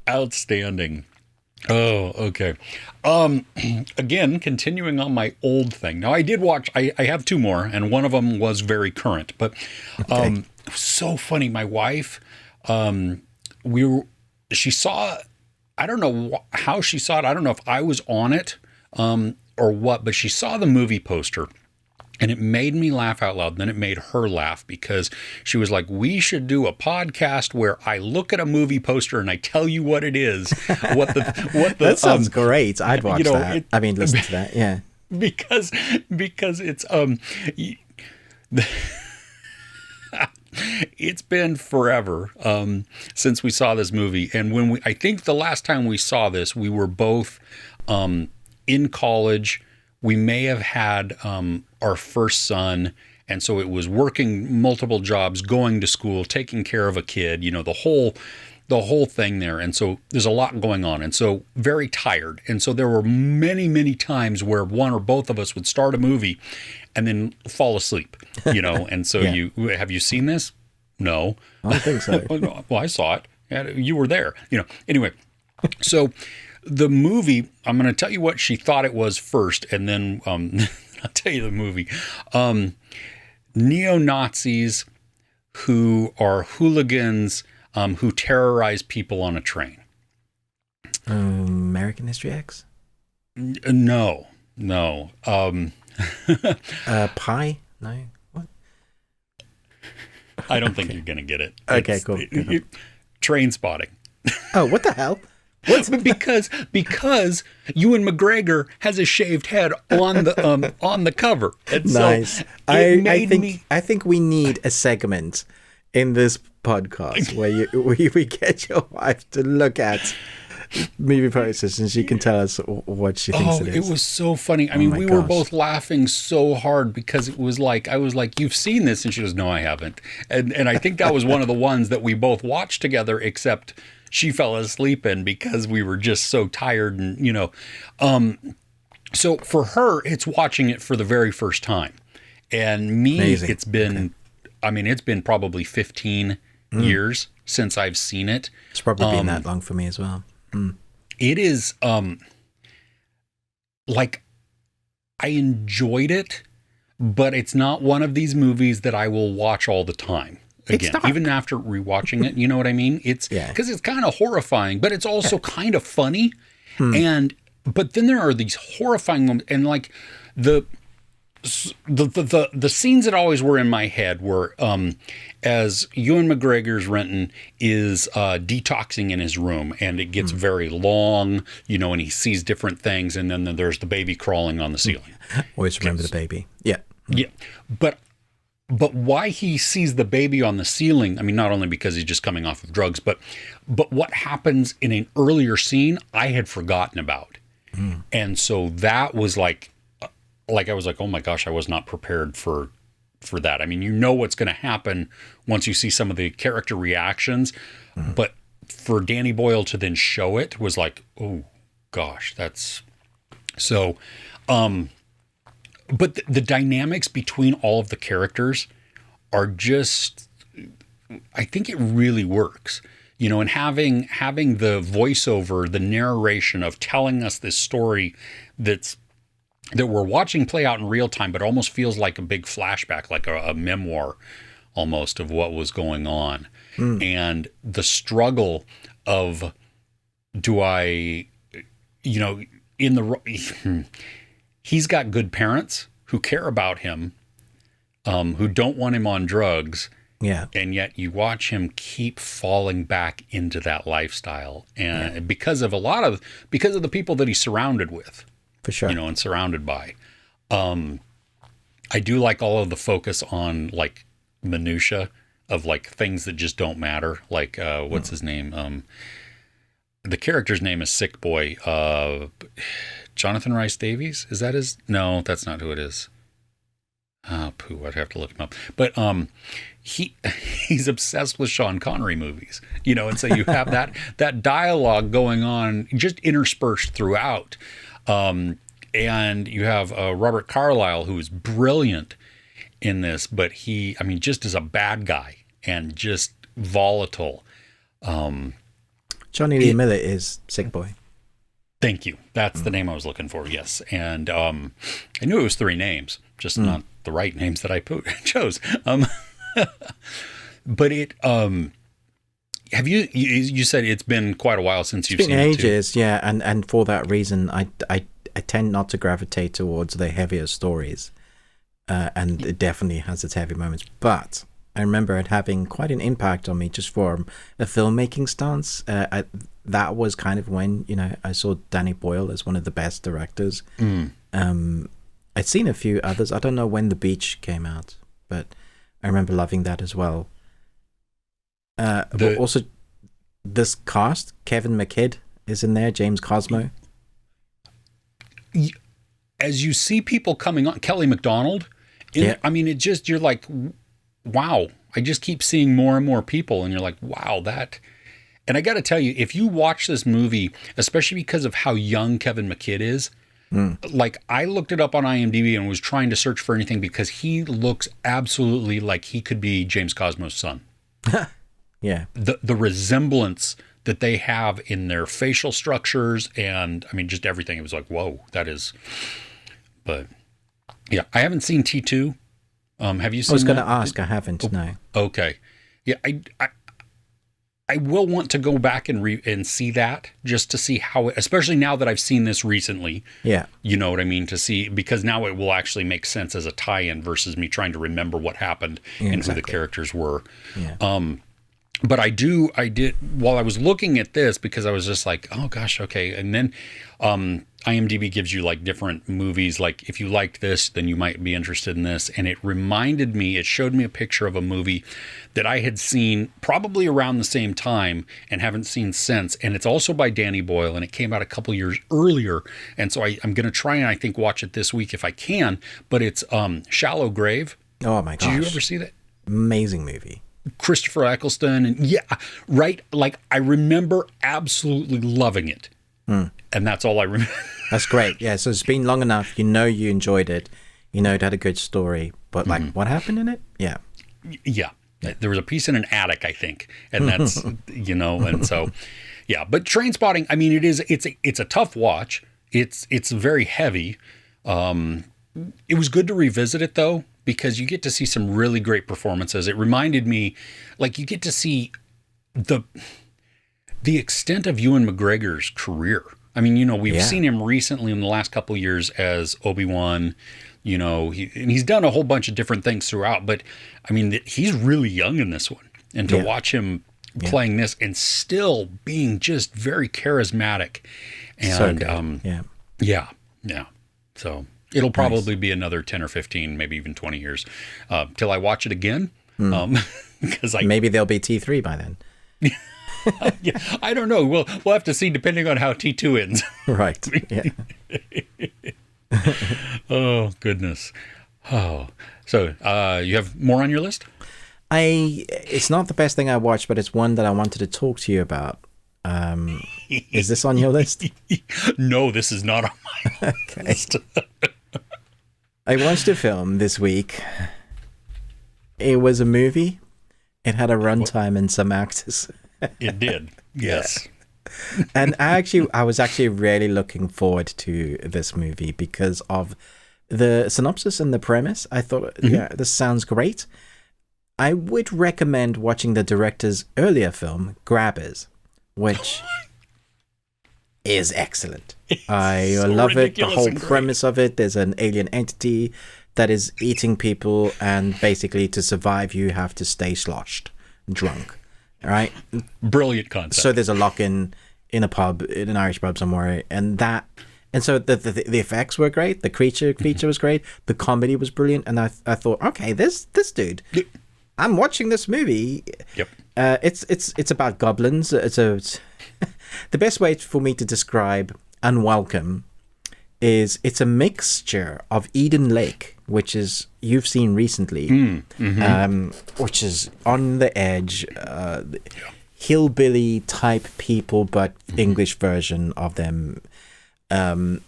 outstanding. Oh, okay. Again, continuing on my old thing. Now, I did watch. I have 2 more, and one of them was very current. But so funny. My wife, she saw. I don't know how she saw it. I don't know if I was on it. Or what, but she saw the movie poster, and it made me laugh out loud. And then it made her laugh, because she was like, we should do a podcast where I look at a movie poster and I tell you what it is. That sounds great. I'd watch that. I mean, listen to that. Yeah. Because it's, it's been forever since we saw this movie. And I think the last time we saw this, we were both, in college. We may have had our first son, and so it was working multiple jobs, going to school, taking care of a kid, you know, the whole thing there. And so there's a lot going on, and so very tired. And so there were many times where one or both of us would start a movie and then fall asleep, you know. And so have you seen this? No, I don't think so. Well, I saw it. You were there, you know. Anyway, so the movie, I'm going to tell you what she thought it was first, and then I'll tell you the movie. Neo-Nazis who are hooligans who terrorize people on a train. American History X? No. Pie? No? What? I don't think you're going to get it. Okay, cool. Trainspotting. Oh, what the hell? Because Ewan McGregor has a shaved head on the cover. And nice. So I think we need a segment in this podcast where we get your wife to look at movie posters and she can tell us what she thinks it is. It was so funny. I mean, we were both laughing so hard, because it was like, I was like, you've seen this? And she goes, no, I haven't. And I think that was one of the ones that we both watched together, except she fell asleep in, because we were just so tired. And, you know, so for her, it's watching it for the very first time. And me, Amazing. It's been, I mean, it's been probably 15 years since I've seen it. It's probably been that long for me as well. It is, like, I enjoyed it, but it's not one of these movies that I will watch all the time. Again, even after rewatching it, you know what I mean? It's because it's kind of horrifying, but it's also kind of funny. But then there are these horrifying moments, and like the scenes that always were in my head were as Ewan McGregor's Renton is detoxing in his room, and it gets very long, you know, and he sees different things, and then there's the baby crawling on the ceiling. Always remember the baby. Yeah. But why he sees the baby on the ceiling, I mean, not only because he's just coming off of drugs, but what happens in an earlier scene, I had forgotten about. And so that was like I was like, oh my gosh, I was not prepared for that. I mean, you know what's going to happen once you see some of the character reactions, but for Danny Boyle to then show it was like, oh gosh, that's so, but the dynamics between all of the characters are just, I think it really works, you know, and having the voiceover, the narration of telling us this story that we're watching play out in real time, but almost feels like a big flashback, like a memoir almost of what was going on. And the struggle of, do I, you know, he's got good parents who care about him, who don't want him on drugs, Yeah. And yet you watch him keep falling back into that lifestyle. And because of the people that he's surrounded with, For sure. and surrounded by. I do like all of the focus on like minutia of like things that just don't matter. Like, what's his name? The character's name is Sick Boy. Jonathan Rhys Davies. Is that his? No, that's not who it is. Oh, I'd have to look him up. But he's obsessed with Sean Connery movies, and so you have that dialogue going on just interspersed throughout. And you have Robert Carlyle, who is brilliant in this, but just as a bad guy and just volatile. Johnny Lee Miller is Sick Boy. Thank you. That's the name I was looking for. Yes. And I knew it was 3 names, just not the right names that I chose. But it, have you said it's been quite a while since you've seen it? It's been ages, yeah. And for that reason, I tend not to gravitate towards the heavier stories. And it definitely has its heavy moments. But I remember it having quite an impact on me just for a filmmaking stance. That was kind of when, I saw Danny Boyle as one of the best directors. I'd seen a few others. I don't know when The Beach came out, but I remember loving that as well. But also, this cast, Kevin McKidd is in there, James Cosmo. As you see people coming on, Kelly MacDonald, you're like, wow. I just keep seeing more and more people, and you're like, wow, that. And I got to tell you, if you watch this movie, especially because of how young Kevin McKidd is, like I looked it up on IMDb and was trying to search for anything because he looks absolutely like he could be James Cosmo's son. Yeah. The resemblance that they have in their facial structures and just everything. It was like, whoa, that is. But yeah, I haven't seen T2. Have you seen? I was going to ask. I haven't. No. Okay. Yeah, I will want to go back and see that just to see how, especially now that I've seen this recently. Yeah. You know what I mean? To see, because now it will actually make sense as a tie-in versus me trying to remember what happened and who the characters were. Yeah. But I did, while I was looking at this, because I was just like, oh gosh, okay. And then IMDb gives you like different movies. Like if you liked this, then you might be interested in this. And it showed me a picture of a movie that I had seen probably around the same time and haven't seen since. And it's also by Danny Boyle, and it came out a couple years earlier. And so I'm going to try and I think watch it this week if I can. But it's Shallow Grave. Oh my gosh. Did you ever see that? Amazing movie. Christopher Eccleston, and right. Like I remember absolutely loving it, and that's all I remember. That's great. Yeah, so it's been long enough. You enjoyed it. It had a good story, but like, what happened in it? Yeah. There was a piece in an attic, I think, and that's and so, yeah. But Trainspotting, it's a tough watch. It's very heavy. It was good to revisit it though, because you get to see some really great performances. It reminded me, like, you get to see the extent of Ewan McGregor's career. We've seen him recently in the last couple of years as Obi-Wan, and he's done a whole bunch of different things throughout, but he's really young in this one. And to watch him playing this and still being just very charismatic. And so good. Yeah. So it'll probably be another 10 or 15, maybe even 20 years till I watch it again. Because maybe there'll be T3 by then. Yeah, I don't know. We'll have to see depending on how T2 ends. Right. Yeah. Oh goodness. Oh, so you have more on your list? It's not the best thing I watched, but it's one that I wanted to talk to you about. Is this on your list? No, this is not on my list. I watched a film this week. It was a movie. It had a runtime and some actors. It did. Yes. And I was actually really looking forward to this movie because of the synopsis and the premise. I thought, this sounds great. I would recommend watching the director's earlier film, Grabbers, which is excellent. I love it. The whole premise of it. There's an alien entity that is eating people, and basically to survive you have to stay sloshed, drunk, right? Brilliant concept. So there's a lock-in in a pub, in an Irish pub somewhere, and so the effects were great, the creature was great, the comedy was brilliant, and I thought, okay, this dude, I'm watching this movie. Yep. It's about goblins. It's the best way for me to describe Unwelcome is it's a mixture of Eden Lake, which is you've seen recently, which is on the edge, hillbilly type people, but English version of them, and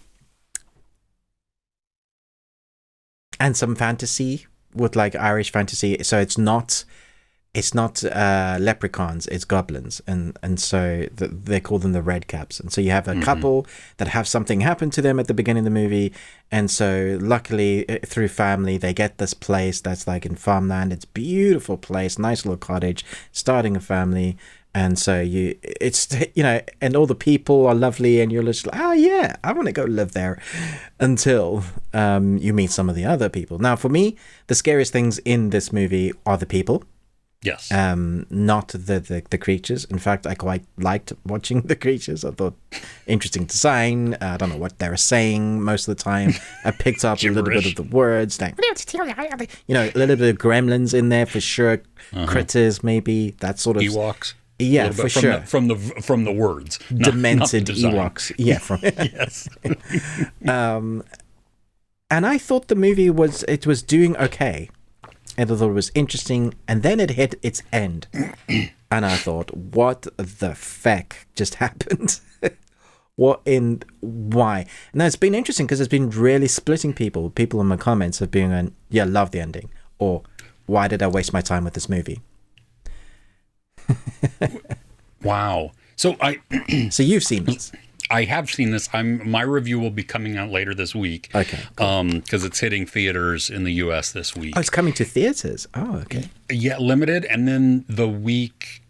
some fantasy with like Irish fantasy. So it's not leprechauns, it's goblins, and so they call them the red caps. And so you have a couple that have something happen to them at the beginning of the movie, and so luckily through family they get this place that's like in farmland. It's a beautiful place, nice little cottage, starting a family. And so and all the people are lovely, and you're just like, oh yeah, I want to go live there, until you meet some of the other people. Now for me, the scariest things in this movie are the people. Yes. Not the creatures. In fact, I quite liked watching the creatures. I thought interesting design. I don't know what they were saying most of the time. I picked up a little bit of the words, like a little bit of gremlins in there for sure. Critters, maybe that sort of Ewoks. Yeah, for sure. From the words, demented not the Ewoks. Yeah, from yes. And I thought the movie was doing okay. And I thought it was interesting, and then it hit its end, and I thought, "What the feck just happened? Why?" Now it's been interesting because it's been really splitting people. People in my comments have been going, "Yeah, love the ending," or "Why did I waste my time with this movie?" Wow. So so you've seen this. I have seen this. My review will be coming out later this week. Okay. Cool. Because it's hitting theaters in the U.S. this week. Oh, it's coming to theaters. Oh, okay. Yeah, limited, and then the week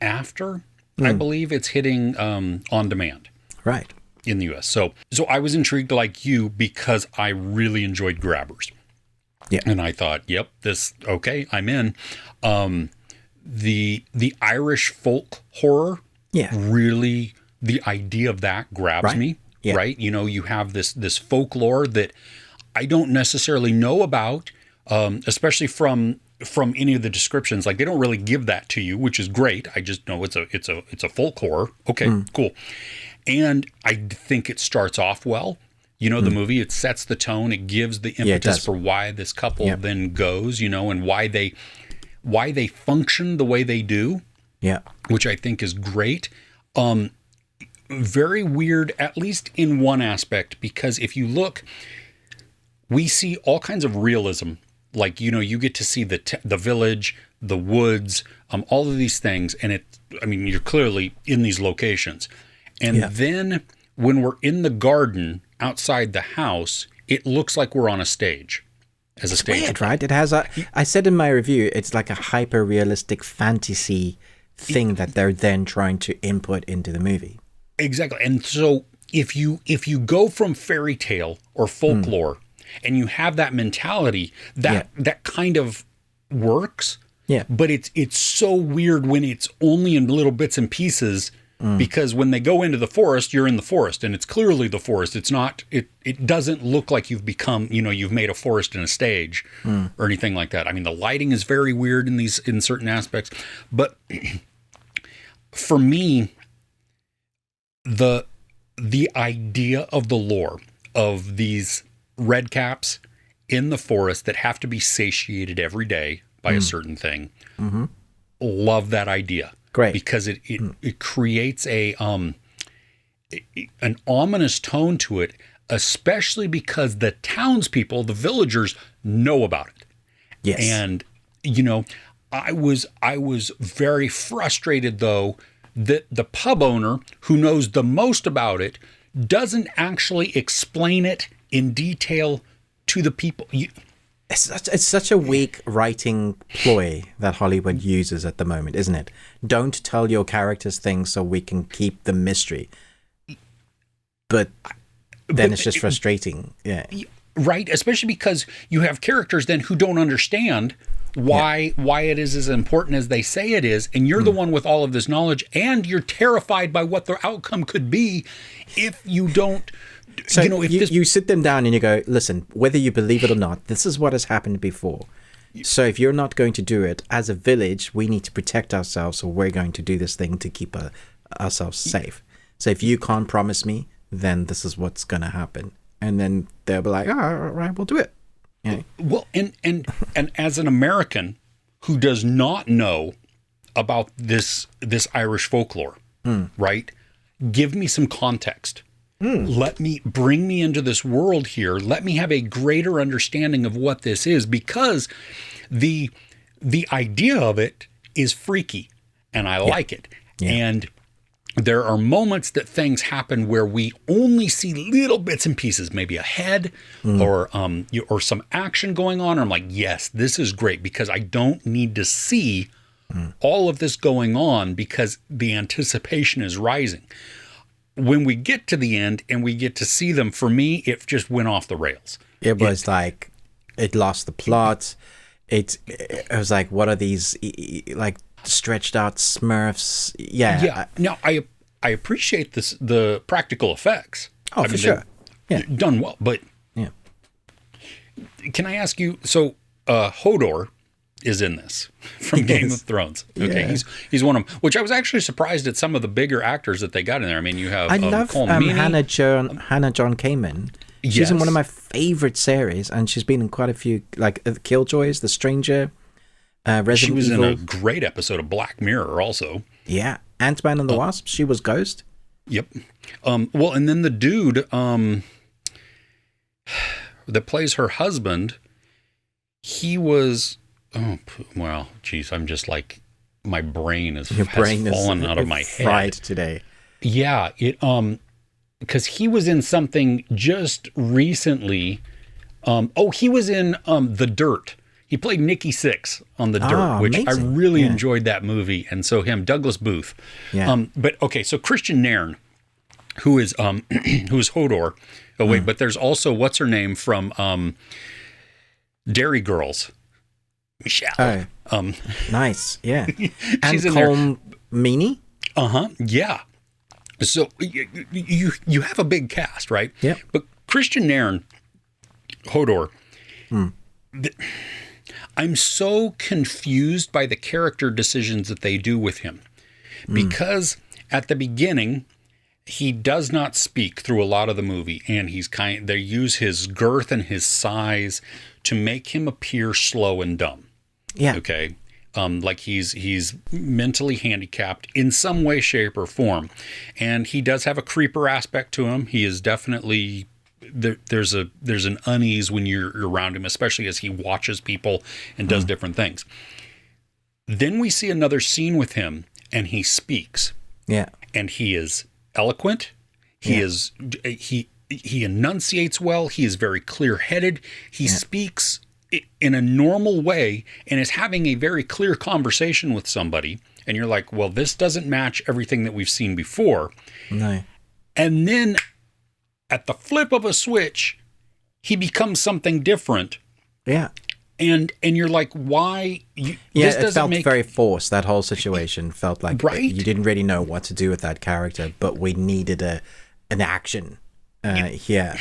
after, I believe it's hitting on demand. Right. In the U.S. So I was intrigued like you because I really enjoyed Grabbers. Yeah. And I thought, yep, I'm in. The Irish folk horror. Yeah. Really. The idea of that grabs me, right? You have this folklore that I don't necessarily know about, especially from any of the descriptions. Like they don't really give that to you, which is great. I just know it's a folk horror. Okay, cool. And I think it starts off well. The movie, it sets the tone. It gives the impetus for why this couple then goes, and why they function the way they do. Yeah, which I think is great. Very weird, at least in one aspect, because if you look, we see all kinds of realism. Like, you get to see the village, the woods, all of these things. And you're clearly in these locations. And then when we're in the garden outside the house, it looks like we're on a stage. As a stage. Weird, right? It has I said in my review, it's like a hyper-realistic fantasy thing that they're then trying to input into the movie. Exactly. And so if you go from fairy tale or folklore and you have that mentality, that kind of works. Yeah. But it's so weird when it's only in little bits and pieces, because when they go into the forest, you're in the forest and it's clearly the forest. It's not, it doesn't look like you've become, you've made a forest in a stage or anything like that. I mean, the lighting is very weird in certain aspects, but for me, the idea of the lore of these red caps in the forest that have to be satiated every day by a certain thing. Love that idea. Great. Because it creates an ominous tone to it, especially because the townspeople, the villagers, know about it. Yes. And I was very frustrated though that the pub owner, who knows the most about it, doesn't actually explain it in detail to the people. It's such a weak writing ploy that Hollywood uses at the moment, isn't it? Don't tell your characters things so we can keep the mystery. But then it's just frustrating. Yeah. Right? Especially because you have characters then who don't understand why it is as important as they say it is, and you're the one with all of this knowledge, and you're terrified by what the outcome could be if you don't. So you sit them down and you go, listen, whether you believe it or not, this is what has happened before. So if you're not going to do it, as a village, we need to protect ourselves, or we're going to do this thing to keep ourselves safe. So if you can't promise me, then this is what's going to happen. And then they'll be like, all right, we'll do it. Yeah. Well, and as an American who does not know about this Irish folklore, right? Give me some context. Bring me into this world here. Let me have a greater understanding of what this is, because the idea of it is freaky and I like it. Yeah. And there are moments that things happen where we only see little bits and pieces, maybe a head or some action going on. And I'm like, yes, this is great, because I don't need to see all of this going on, because the anticipation is rising. When we get to the end and we get to see them, for me, it just went off the rails. It was like, it lost the plot. It was like, what are these, like, stretched out Smurfs? Yeah. Now, I appreciate the practical effects. Oh, for sure. Yeah. Done well. But can I ask you, so Hodor is in this from Game of Thrones. Okay, yeah. He's one of them, which I was actually surprised at some of the bigger actors that they got in there. I mean, you have I love Hannah John Kamen. She's in one of my favorite series, and she's been in quite a few, like Killjoys, The Stranger, Resident She was Evil. in a great episode of Black Mirror also. Yeah, Ant-Man and the Wasp. She was Ghost. Yep. Well, and then the dude that plays her husband, he was. Oh, well, geez, I'm just like, my brain has fallen out of my head. Fried today. Yeah, because he was in something just recently. He was in The Dirt. He played Nicky Six on The Dirt, which amazing. I really enjoyed that movie. And so Douglas Booth. Yeah. But okay, so Christian Nairn, who is Hodor. Oh wait, but there's also what's her name from Dairy Girls. Michelle. Nice, yeah. And Colm Meaney? Yeah. So you have a big cast, right? Yeah. But Christian Nairn, Hodor, I'm so confused by the character decisions that they do with him. Because at the beginning, he does not speak through a lot of the movie, and they use his girth and his size to make him appear slow and dumb. Yeah. Okay. Like he's mentally handicapped in some way, shape, or form, and he does have a creeper aspect to him. He is definitely there's an unease when you're around him, especially as he watches people and does different things. Then we see another scene with him, and he speaks. Yeah. And he is eloquent. He enunciates well. He is very clear-headed. He speaks in a normal way and is having a very clear conversation with somebody. And you're like, well, this doesn't match everything that we've seen before. No. And then at the flip of a switch, he becomes something different. Yeah. And you're like, why? It felt very forced. That whole situation felt like you didn't really know what to do with that character, but we needed an action here.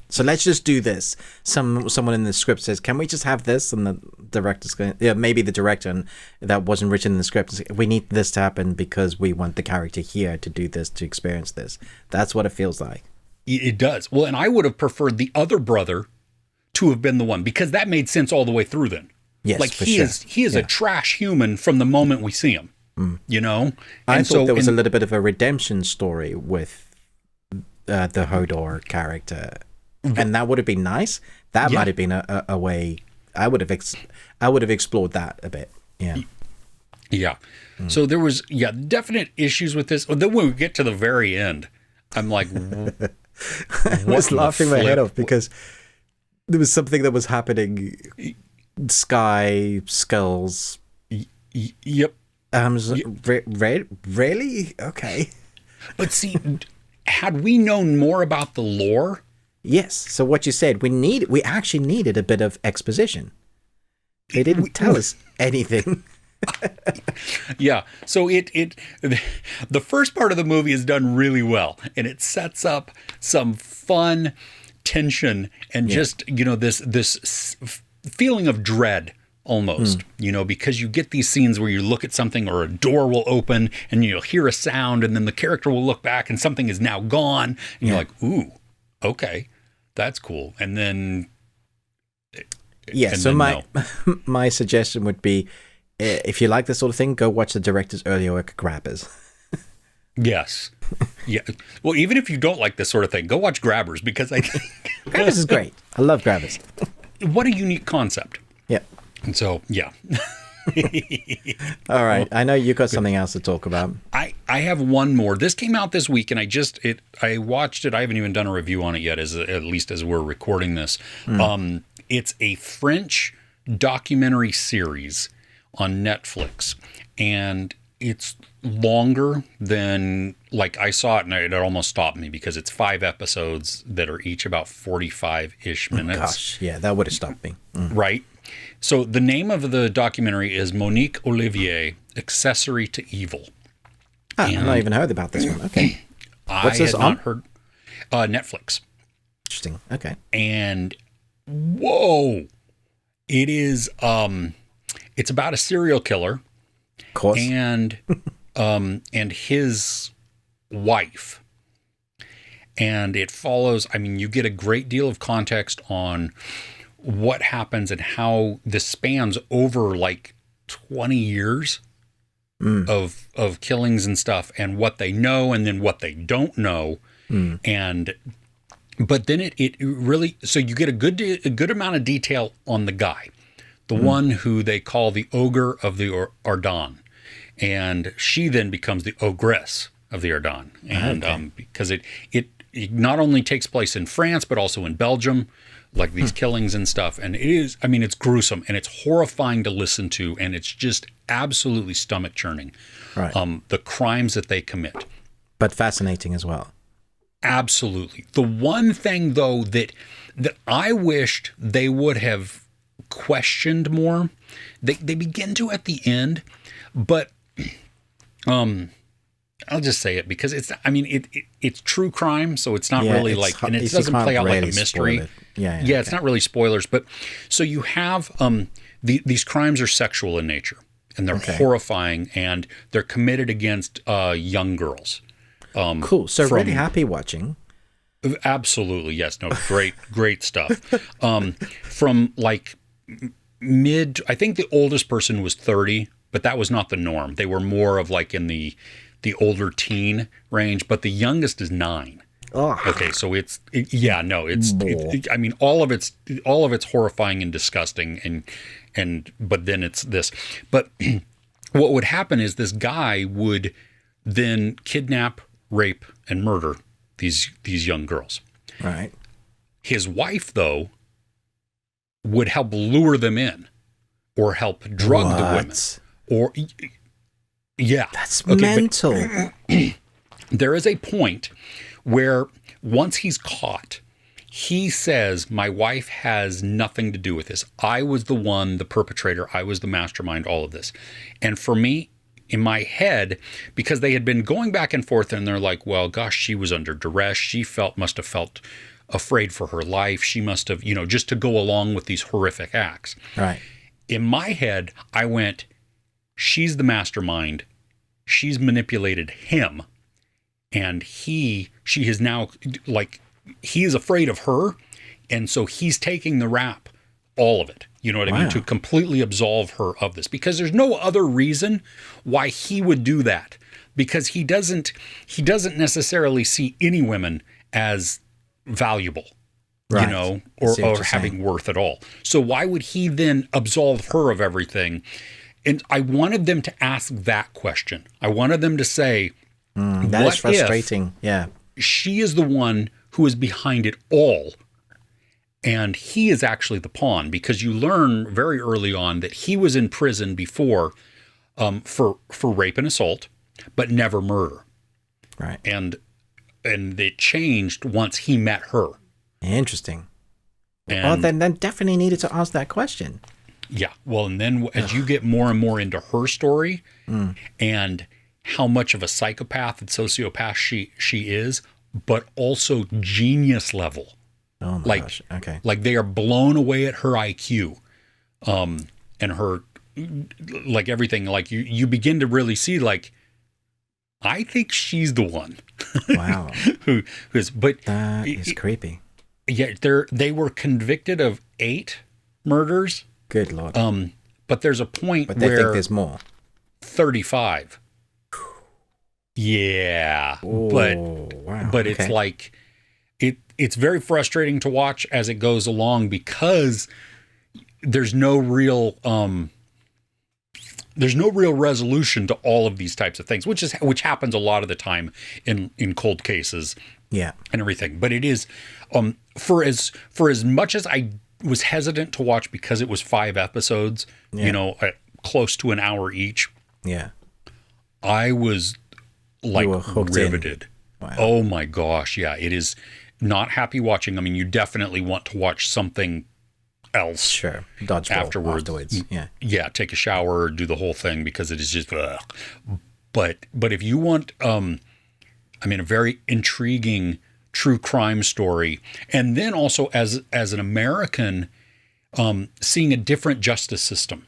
So let's just do this. Someone in the script says, "Can we just have this?" And the director's going, maybe the director, and that wasn't written in the script. We need this to happen because we want the character here to do this, to experience this. That's what it feels like. It does. Well, and I would have preferred the other brother to have been the one, because that made sense all the way through then. Yes, like he is a trash human from the moment we see him. You know? I thought there was a little bit of a redemption story with the Hodor character. And that would have been nice. That might have been a way I would have explored that a bit. Yeah. Yeah. So there was definite issues with this. Then when we get to the very end, I'm like, I was laughing my head off because there was something that was happening. Sky, skulls. Yep. Really? Okay. But see, had we known more about the lore, Yes. So what you said, we actually needed a bit of exposition. They didn't tell us anything. Yeah. So the first part of the movie is done really well, and it sets up some fun tension and just, this feeling of dread almost, because you get these scenes where you look at something or a door will open and you'll hear a sound and then the character will look back and something is now gone and you're like, ooh, okay, that's cool. And then my suggestion would be, if you like this sort of thing, go watch the director's earlier work, Grabbers. Yes. Yeah. Well, even if you don't like this sort of thing, go watch Grabbers, because I think Grabbers is great. I love Grabbers. What a unique concept. Yeah. And so, yeah. All right. I know you got something else to talk about. I have one more. This came out this week, and I watched it. I haven't even done a review on it yet, at least as we're recording this. It's a French documentary series on Netflix, and it's longer than, like, I saw it and it almost stopped me because it's 5 episodes that are each about 45-ish minutes. Gosh, yeah, that would have stopped me. Right? So the name of the documentary is Monique Olivier, Accessory to Evil. I've not even heard about this one. Okay. What's this on? Not heard. Netflix. Interesting. Okay. And whoa, it is. It's about a serial killer, of course, and his wife, and it follows. I mean, you get a great deal of context on what happens and how this spans over like 20 years of killings and stuff, and what they know and then what they don't know, but then it really, so you get a good amount of detail on the guy, the one who they call the ogre of the Ardennes, and she then becomes the ogress of the Ardennes, and because it not only takes place in France but also in Belgium, like these killings and stuff, and it's gruesome and it's horrifying to listen to, and it's just absolutely stomach churning. Right. The crimes that they commit, but fascinating as well. Absolutely. The one thing, though, that I wished they would have questioned more, they begin to at the end, but I'll just say it because it's true crime, so it's not really like, and it doesn't play out like a mystery. Yeah, it's not really spoilers, but so you have these crimes are sexual in nature, and they're horrifying, and they're committed against young girls. Cool. So really happy watching. Absolutely. Yes. No, great stuff. From like I think the oldest person was 30, but that was not the norm. They were more of like in the older teen range, but the youngest is 9. Oh. Okay. So I mean, all of it's horrifying and disgusting, but then it's this, but what would happen is this guy would then kidnap, rape, and murder these young girls. Right. His wife, though, would help lure them in, or help drug the women, or that's mental. There is a point where once he's caught, he says, "My wife has nothing to do with this. I was the perpetrator. I was the mastermind, all of this." And for me, in my head, because they had been going back and forth, and they're like, well, gosh, she was under duress. She must have felt afraid for her life. She must have, just to go along with these horrific acts. Right. In my head, I went, she's the mastermind. She's manipulated him. And she is now, like, he is afraid of her. And so he's taking the rap, all of it. You know what I mean? To completely absolve her of this, because there's no other reason why he would do that, because he doesn't necessarily see any women as valuable, or having worth at all. So why would he then absolve her of everything? And I wanted them to ask that question. I wanted them to say, that is frustrating. Yeah. She is the one who is behind it all, and he is actually the pawn, because you learn very early on that he was in prison before for rape and assault, but never murder. Right. And it changed once he met her. Interesting. And Well, then definitely needed to ask that question. yeah, well, and then as you get more and more into her story and how much of a psychopath and sociopath she is, but also genius level. Oh my gosh. Okay. Like they are blown away at her IQ, and her, like everything. Like you begin to really see, like, I think she's the one. Wow. who is, but That is creepy. yeah, they were convicted of 8 murders. Good Lord. But there's a point But they where think there's more. 35. Yeah. Oh, wow. But it's Okay. like it's very frustrating to watch as it goes along because there's no real resolution to all of these types of things, which happens a lot of the time in cold cases. Yeah. And everything. But it is for as much as I was hesitant to watch because it was 5 episodes, Yeah. Close to an hour each, Yeah. I was like You were hooked in. riveted. Wow. Oh my gosh, yeah, it is not happy watching. I mean, you definitely want to watch something else. Sure. Dodgeball Afterwards. Yeah. Yeah, take a shower, do the whole thing because it is just ugh. But if you want a very intriguing true crime story, and then also as an American, seeing a different justice system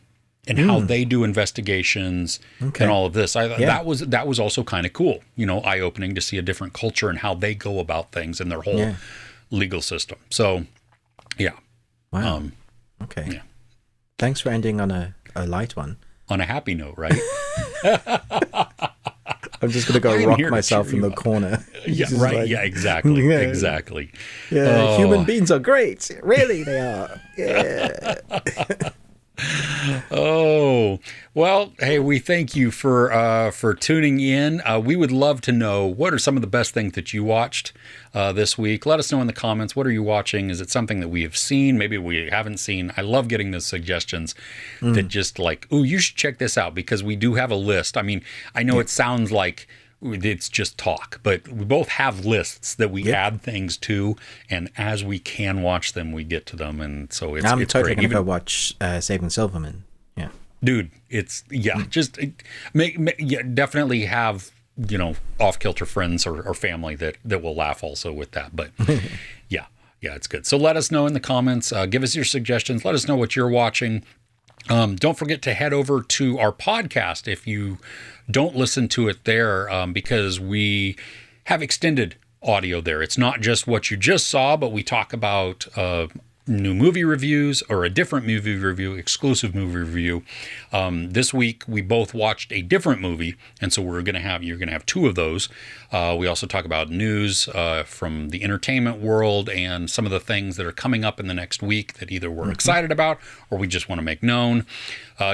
and how they do investigations and all of this, that was also kind of cool. Eye opening to see a different culture and how they go about things and their whole legal system. So, yeah. Wow. Okay. Yeah. Thanks for ending on a light one. On a happy note, right? I'm just gonna go I'm rock here to myself cheer in you the up. corner. Yeah, Just right. like, Yeah, exactly. Yeah. Exactly. Yeah, Oh. human beings are great. Really, they are. Yeah. Oh, well, hey, we thank you for tuning in. We would love to know what are some of the best things that you watched this week. Let us know in the comments. What are you watching? Is it something that we have seen? Maybe we haven't seen. I love getting those suggestions that just like, oh, you should check this out because we do have a list. I mean, I know it sounds like it's just talk, but we both have lists that we add things to, and as we can watch them, we get to them, and so it's I'm it's totally great. gonna go watch Saving Silverman. Yeah. Dude, it's just definitely have off kilter friends or family that will laugh also with that. But yeah, it's good. So let us know in the comments. Give us your suggestions. Let us know what you're watching. Don't forget to head over to our podcast if you don't listen to it there, because we have extended audio there. It's not just what you just saw, but we talk about new movie reviews or a different movie review, exclusive movie review. This week we both watched a different movie, and so you're gonna have 2 of those. We also talk about news from the entertainment world and some of the things that are coming up in the next week that either we're excited about or we just want to make known.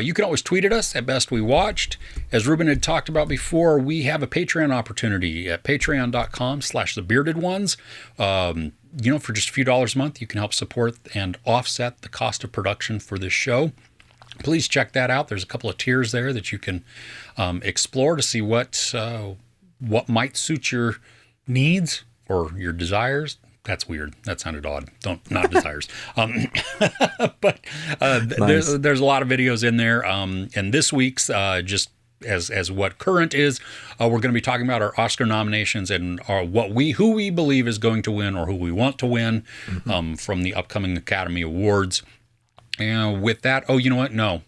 You can always tweet at us at Best We Watched. As Ruben had talked about before, we have a Patreon opportunity at patreon.com/thebeardedones. For just a few dollars a month, you can help support and offset the cost of production for this show. Please check that out. There's a couple of tiers there that you can explore to see what might suit your needs or your desires. That's weird. That sounded odd. Not desires. But Nice. there's a lot of videos in there. And this week's just as what current is, we're going to be talking about our Oscar nominations and who we believe is going to win or who we want to win from the upcoming Academy Awards. And with that, oh, you know what? No.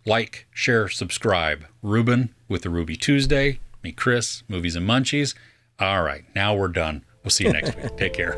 Like, share, subscribe. Ruben with the Ruby Tuesday. Me, Chris, Movies and Munchies. All right, now we're done. We'll see you next week. Take care.